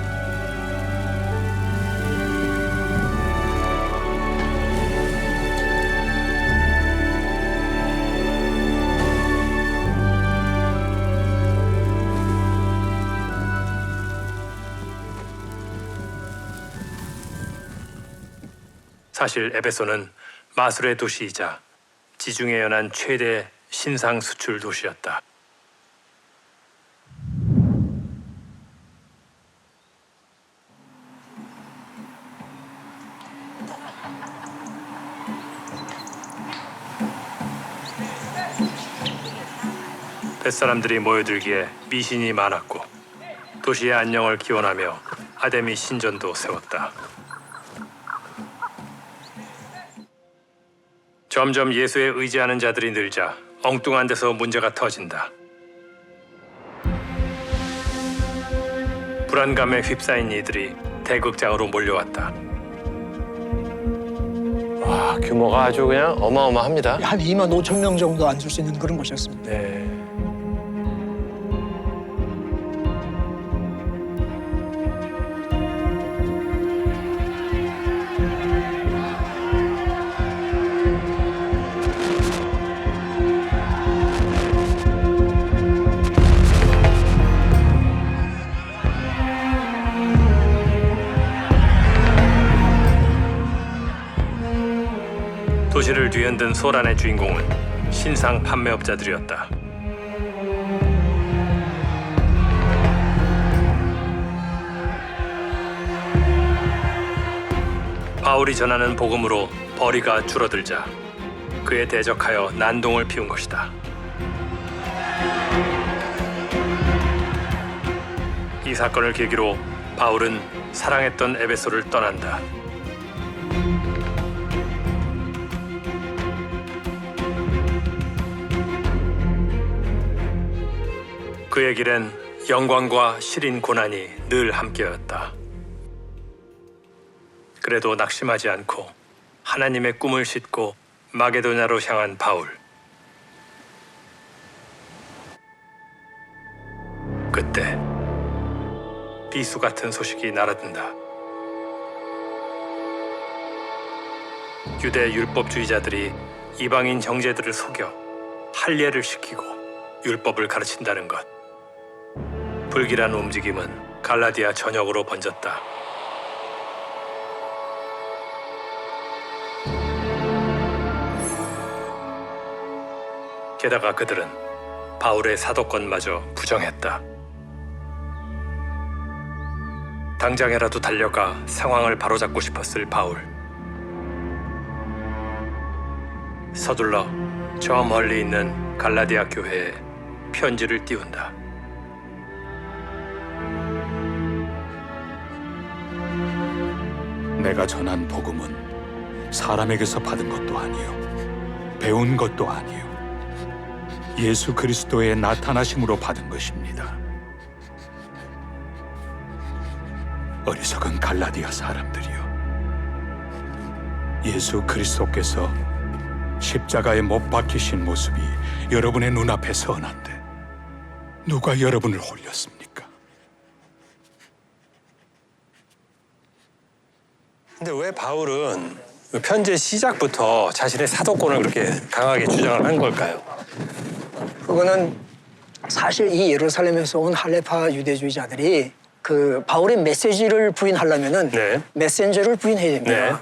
사실 에베소는 마술의 도시이자 지중해 연안 최대 신상 수출 도시였다. 뱃사람들이 모여들기에 미신이 많았고 도시의 안녕을 기원하며 아데미 신전도 세웠다. 점점 예수에 의지하는 자들이 늘자 엉뚱한 데서 문제가 터진다. 불안감에 휩싸인 이들이 대극장으로 몰려왔다. 와, 규모가 아주 그냥 어마어마합니다. 한 2만 5천 명 정도 앉을 수 있는 그런 곳이었습니다. 네. 도시를 뒤흔든 소란의 주인공은 신상 판매업자들이었다. 바울이 전하는 복음으로 벌이가 줄어들자 그에 대적하여 난동을 피운 것이다. 이 사건을 계기로 바울은 사랑했던 에베소를 떠난다. 그의 길엔 영광과 시린 고난이 늘 함께였다. 그래도 낙심하지 않고 하나님의 꿈을 싣고 마게도냐로 향한 바울. 그때 비수 같은 소식이 날아든다. 유대 율법주의자들이 이방인 형제들을 속여 할례를 시키고 율법을 가르친다는 것. 불길한 움직임은 갈라디아 전역으로 번졌다. 게다가 그들은 바울의 사도권마저 부정했다. 당장이라도 달려가 상황을 바로잡고 싶었을 바울. 서둘러 저 멀리 있는 갈라디아 교회에 편지를 띄운다. 내가 전한 복음은 사람에게서 받은 것도 아니요 배운 것도 아니요 예수 그리스도의 나타나심으로 받은 것입니다. 어리석은 갈라디아 사람들이여, 예수 그리스도께서 십자가에 못 박히신 모습이 여러분의 눈앞에 선한데 누가 여러분을 홀렸습니까? 근데 왜 바울은 편지의 시작부터 자신의 사도권을 그렇게 강하게 주장을 한 걸까요? 그거는 사실 이 예루살렘에서 온 할레파 유대주의자들이 그 바울의 메시지를 부인하려면은 네. 메신저를 부인해야 됩니다. 네.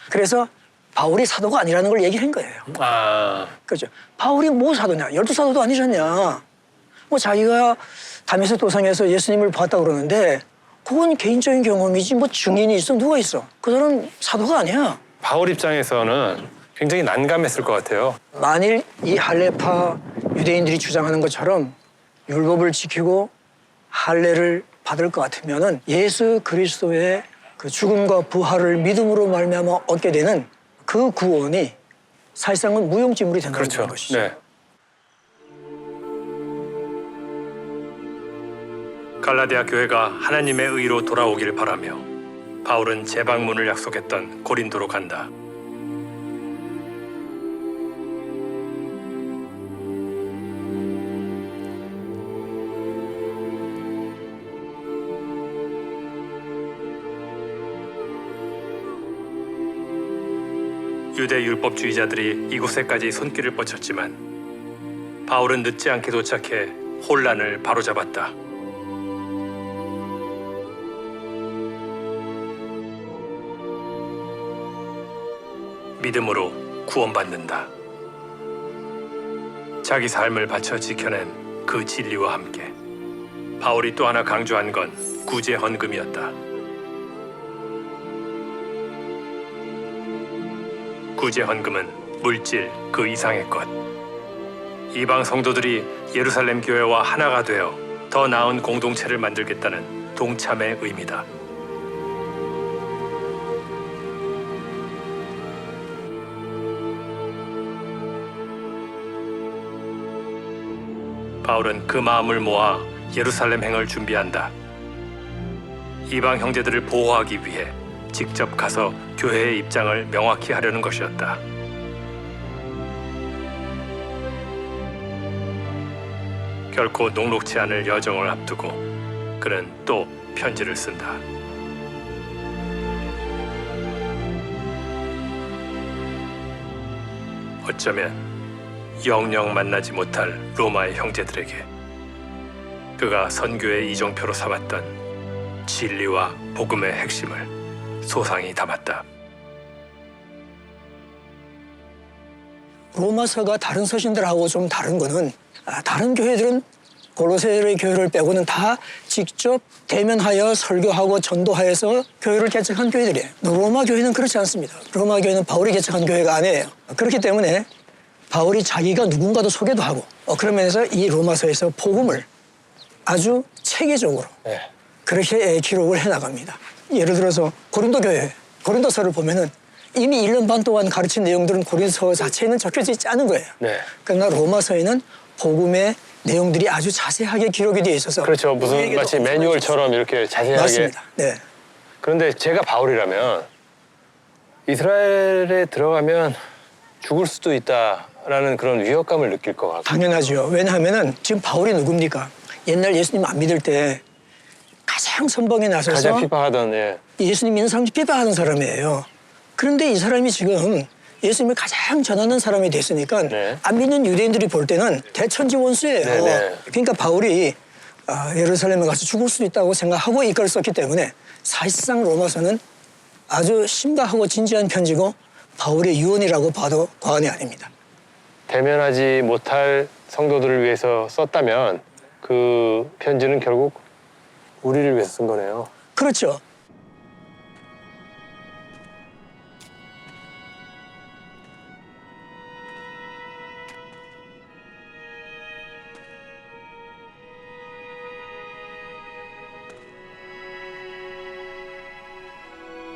그래서 바울이 사도가 아니라는 걸 얘기한 거예요. 아, 그렇죠. 바울이 뭐 사도냐? 12사도도 아니잖냐. 뭐 자기가 다메섹 도상에서 예수님을 봤다 그러는데 그건 개인적인 경험이지 뭐 증인이 있어 누가 있어? 그 사람 사도가 아니야. 바울 입장에서는 굉장히 난감했을 것 같아요. 만일 이 할레파 유대인들이 주장하는 것처럼 율법을 지키고 할례를 받을 것 같으면은 예수 그리스도의 그 죽음과 부활을 믿음으로 말미암아 얻게 되는 그 구원이 사실상은 무용지물이 된다는 그렇죠. 것이죠. 네. 갈라디아 교회가 하나님의 의로 돌아오길 바라며 바울은 재방문을 약속했던 고린도로 간다. 유대 율법주의자들이 이곳에까지 손길을 뻗쳤지만 바울은 늦지 않게 도착해 혼란을 바로잡았다. 믿음으로 구원받는다. 자기 삶을 바쳐 지켜낸 그 진리와 함께 바울이 또 하나 강조한 건 구제 헌금이었다. 구제 헌금은 물질 그 이상의 것. 이방 성도들이 예루살렘 교회와 하나가 되어 더 나은 공동체를 만들겠다는 동참의 의미다. 바울은 그 마음을 모아 예루살렘행을 준비한다. 이방 형제들을 보호하기 위해 직접 가서 교회의 입장을 명확히 하려는 것이었다. 결코 녹록지 않을 여정을 앞두고 그는 또 편지를 쓴다. 어쩌면 영영 만나지 못할 로마의 형제들에게 그가 선교의 이정표로 삼았던 진리와 복음의 핵심을 소상히 담았다. 로마서가 다른 서신들하고 좀 다른 거는 다른 교회들은 골로새의 교회를 빼고는 다 직접 대면하여 설교하고 전도하여서 교회를 개척한 교회들이에요. 로마 교회는 그렇지 않습니다. 로마 교회는 바울이 개척한 교회가 아니에요. 그렇기 때문에 바울이 자기가 누군가도 소개도 하고 그런 면에서 이 로마서에서 복음을 아주 체계적으로 네. 그렇게 기록을 해나갑니다. 예를 들어서 고린도 교회, 고린도서를 보면은 이미 1년 반 동안 가르친 내용들은 고린도서 자체에는 적혀져 있지 않은 거예요. 네. 그러나 로마서에는 복음의 내용들이 아주 자세하게 기록이 되어 있어서 그렇죠. 무슨 우리에게도 마치 엄청난 매뉴얼처럼 이렇게 자세하게. 맞습니다. 네. 그런데 제가 바울이라면 이스라엘에 들어가면 죽을 수도 있다라는 그런 위협감을 느낄 것 같고. 당연하죠. 왜냐하면은 지금 바울이 누굽니까? 옛날 예수님 안 믿을 때 가장 선봉에 나서서 가장 피파하던 예. 예수님 믿는 사람 비판하는 사람이에요. 그런데 이 사람이 지금 예수님을 가장 전하는 사람이 됐으니까 네. 안 믿는 유대인들이 볼 때는 대천지 원수예요. 네네. 그러니까 바울이 예루살렘에 가서 죽을 수도 있다고 생각하고 이걸 썼기 때문에 사실상 로마서는 아주 심각하고 진지한 편지고 바울의 유언이라고 봐도 과언이 아닙니다. 대면하지 못할 성도들을 위해서 썼다면 그 편지는 결국 우리를 위해서 쓴 거네요. 그렇죠.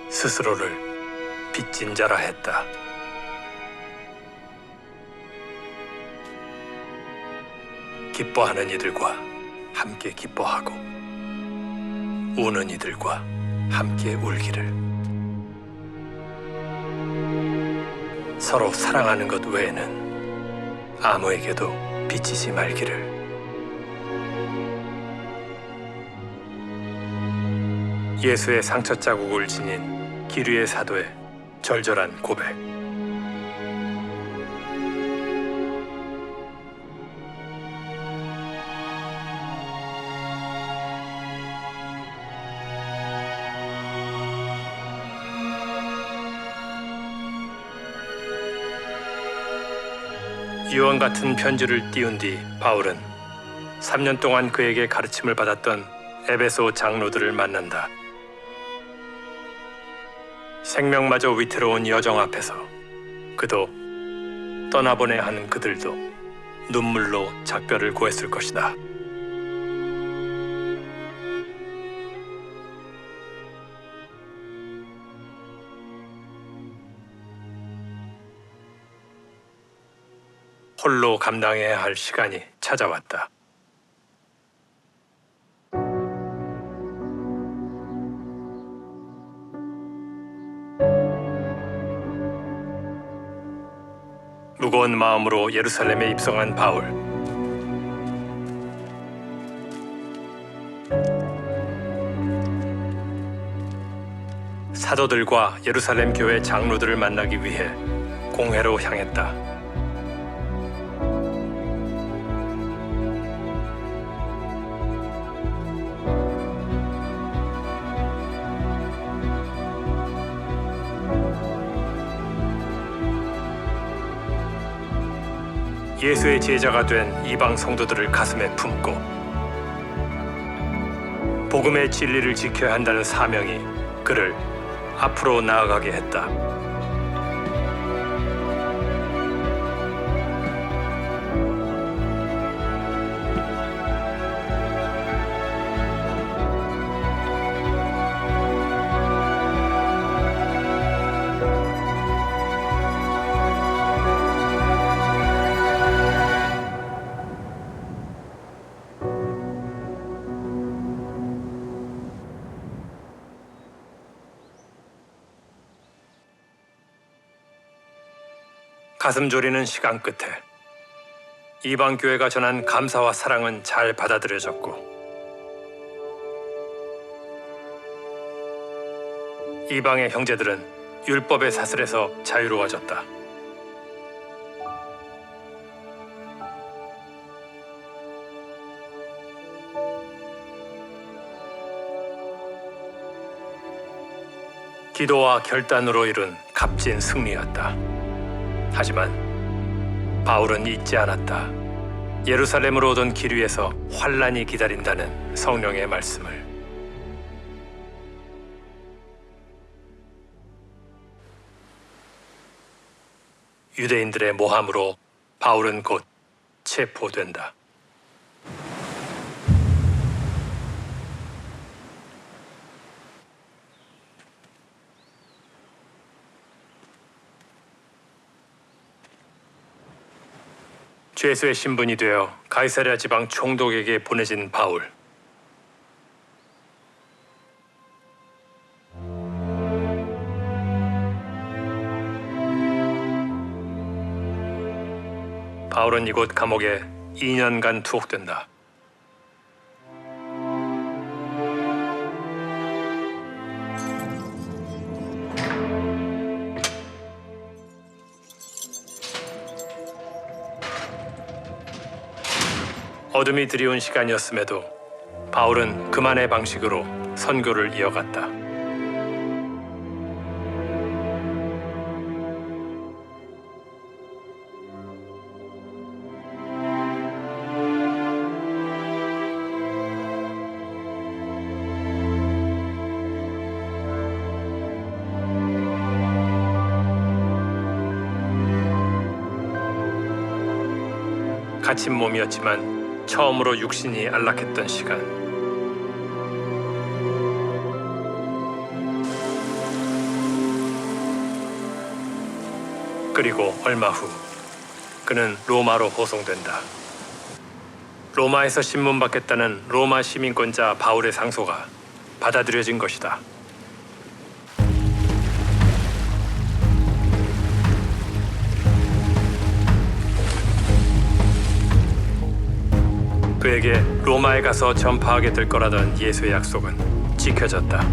스스로를 빚진 자라 했다. 기뻐하는 이들과 함께 기뻐하고 우는 이들과 함께 울기를. 서로 사랑하는 것 외에는 아무에게도 빚지지 말기를. 예수의 상처 자국을 지닌 기류의 사도의 절절한 고백. 유언 같은 편지를 띄운 뒤 바울은 3년 동안 그에게 가르침을 받았던 에베소 장로들을 만난다. 생명마저 위태로운 여정 앞에서 그도 떠나보내야 하는 그들도 눈물로 작별을 고했을 것이다. 홀로 감당해야 할 시간이 찾아왔다. 무거운 마음으로 예루살렘에 입성한 바울. 사도들과 예루살렘 교회 장로들을 만나기 위해 공회로 향했다. 예수의 제자가 된 이방 성도들을 가슴에 품고 복음의 진리를 지켜야 한다는 사명이 그를 앞으로 나아가게 했다. 가슴 졸이는 시간 끝에 이방 교회가 전한 감사와 사랑은 잘 받아들여졌고 이방의 형제들은 율법의 사슬에서 자유로워졌다. 기도와 결단으로 이룬 값진 승리였다. 하지만 바울은 잊지 않았다. 예루살렘으로 오던 길 위에서 환란이 기다린다는 성령의 말씀을. 유대인들의 모함으로 바울은 곧 체포된다. 죄수의 신분이 되어 가이사랴 지방 총독에게 보내진 바울. 바울은 이곳 감옥에 2년간 투옥된다. 어둠이 드리운 시간이었음에도 바울은 그만의 방식으로 선교를 이어갔다. 갇힌 몸이었지만 처음으로 육신이 안락했던 시간. 그리고 얼마 후 그는 로마로 호송된다. 로마에서 신문받겠다는 로마 시민권자 바울의 상소가 받아들여진 것이다. 그에게 로마에 가서 전파하게 될 거라던 예수의 약속은 지켜졌다.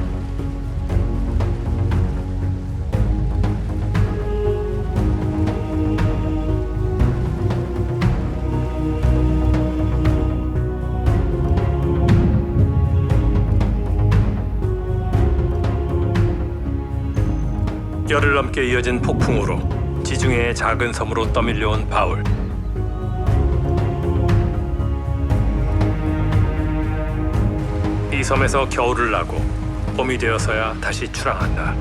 열흘 넘게 이어진 폭풍으로 지중해의 작은 섬으로 떠밀려온 바울. 이 섬에서 겨울을 나고 봄이 되어서야 다시 출항한다.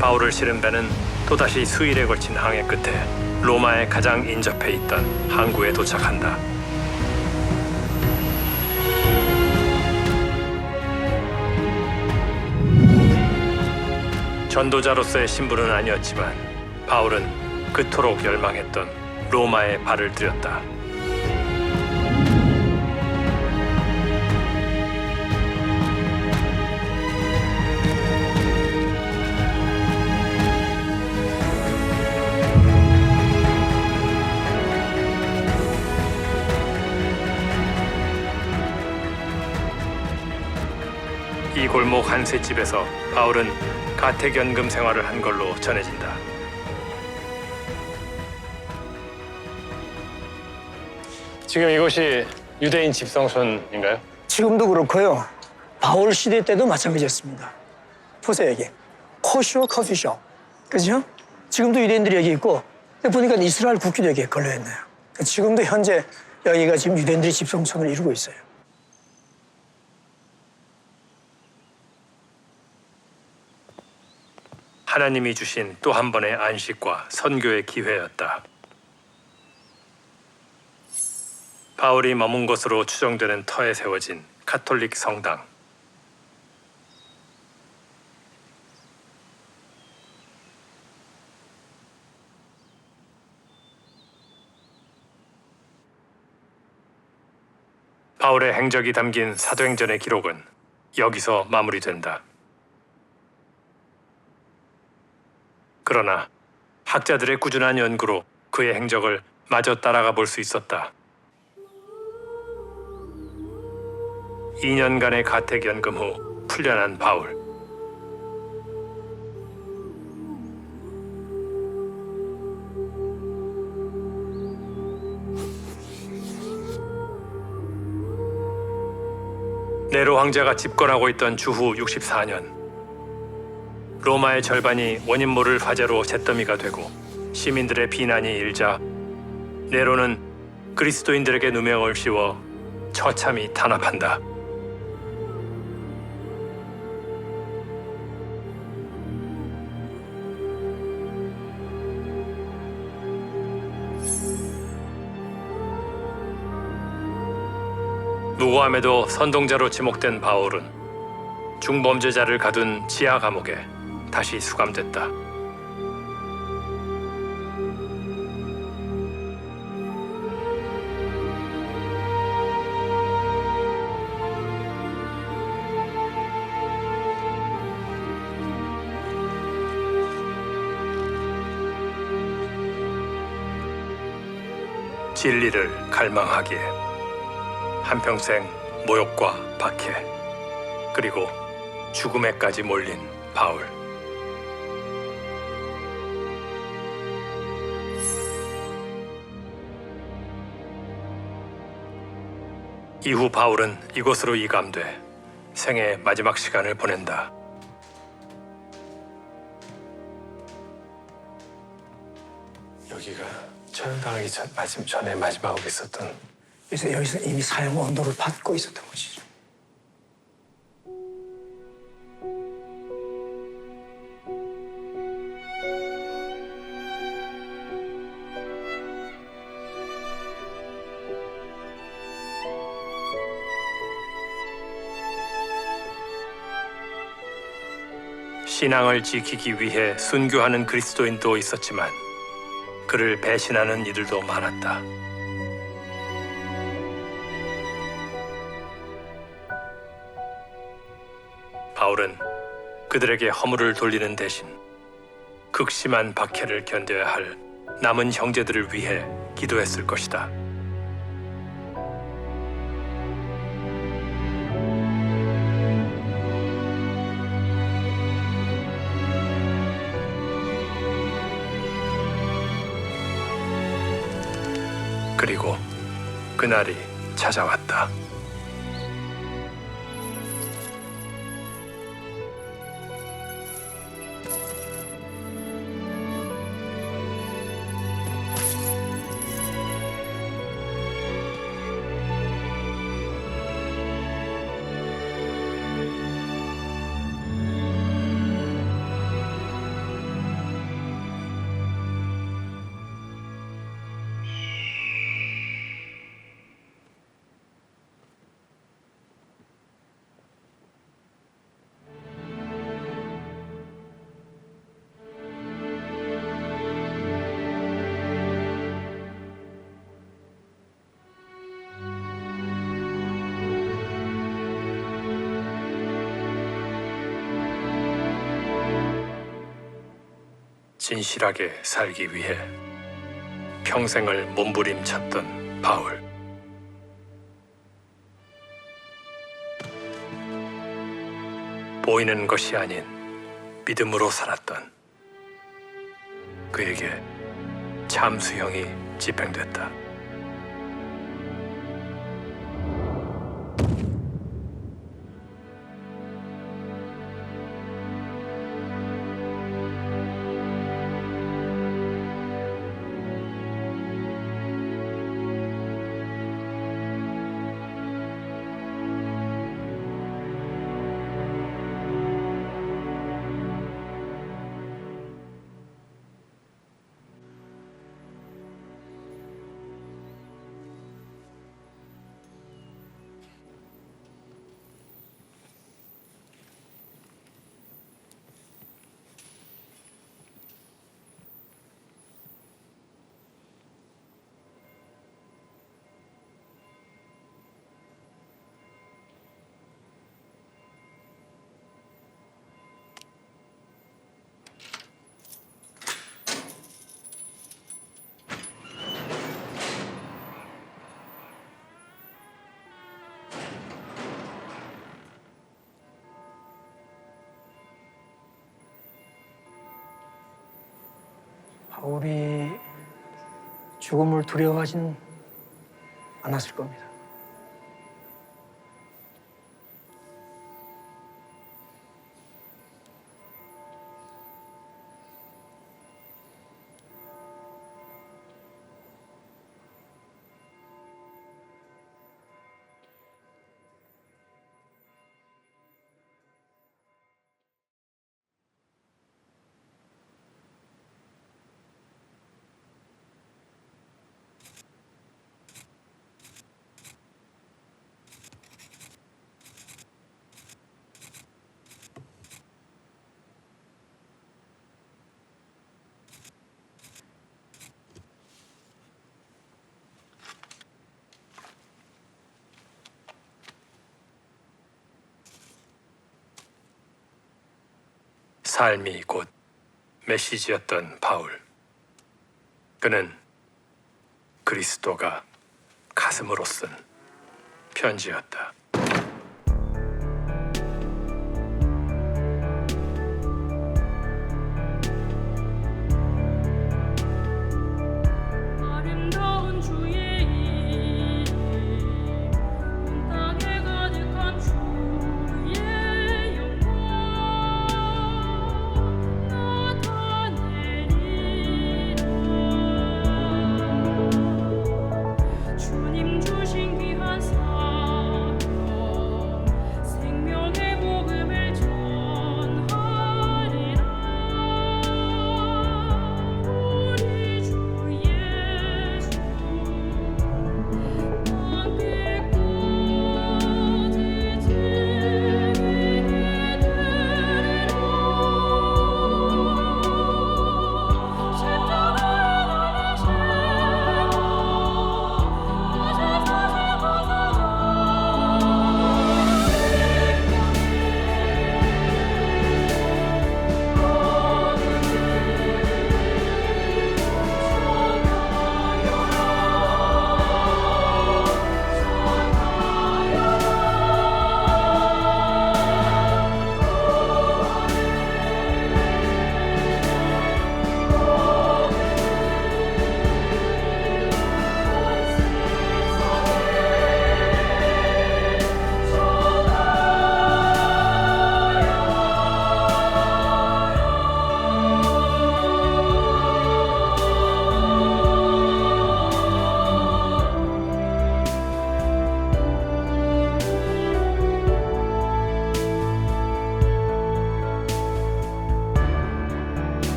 바울을 실은 배는 또다시 수일에 걸친 항해 끝에 로마에 가장 인접해 있던 항구에 도착한다. 전도자로서의 신분은 아니었지만 바울은 그토록 열망했던 로마에 발을 들였다. 이 골목 한 횟집에서 바울은 가택연금 생활을 한 걸로 전해진다. 지금 이곳이 유대인 집성촌인가요? 지금도 그렇고요. 바울 시대 때도 마찬가지였습니다. 보세요, 여기. 코쇼 커피숍. 그죠? 지금도 유대인들이 여기 있고, 보니까 이스라엘 국기도 여기에 걸려있네요. 지금도 현재 여기가 지금 유대인들이 집성촌을 이루고 있어요. 하나님이 주신 또 한 번의 안식과 선교의 기회였다. 바울이 머문 곳으로 추정되는 터에 세워진 가톨릭 성당. 바울의 행적이 담긴 사도행전의 기록은 여기서 마무리된다. 그러나 학자들의 꾸준한 연구로 그의 행적을 마저 따라가 볼 수 있었다. 2년간의 가택연금 후 풀려난 바울. 네로 황제가 집권하고 있던 주후 64년, 로마의 절반이 원인 모를 화재로 잿더미가 되고 시민들의 비난이 일자 네로는 그리스도인들에게 누명을 씌워 처참히 탄압한다. 무고함에도 선동자로 지목된 바울은 중범죄자를 가둔 지하 감옥에 다시 수감됐다. 진리를 갈망하기에 한평생 모욕과 박해 그리고 죽음에까지 몰린 바울. 이후 바울은 이곳으로 이감돼 생애의 마지막 시간을 보낸다. 여기가 처형당하기 전에 마지막으로 있었던. 그래서 여기서 이미 사형 언도를 받고 있었던 것이죠. 신앙을 지키기 위해 순교하는 그리스도인도 있었지만 그를 배신하는 이들도 많았다. 바울은 그들에게 허물을 돌리는 대신 극심한 박해를 견뎌야 할 남은 형제들을 위해 기도했을 것이다. 그리고 그날이 찾아왔다. 진실하게 살기 위해 평생을 몸부림쳤던 바울. 보이는 것이 아닌 믿음으로 살았던 그에게 참수형이 집행됐다. 바울이 죽음을 두려워하진 않았을 겁니다. 삶이 곧 메시지였던 바울. 그는 그리스도가 가슴으로 쓴 편지였다.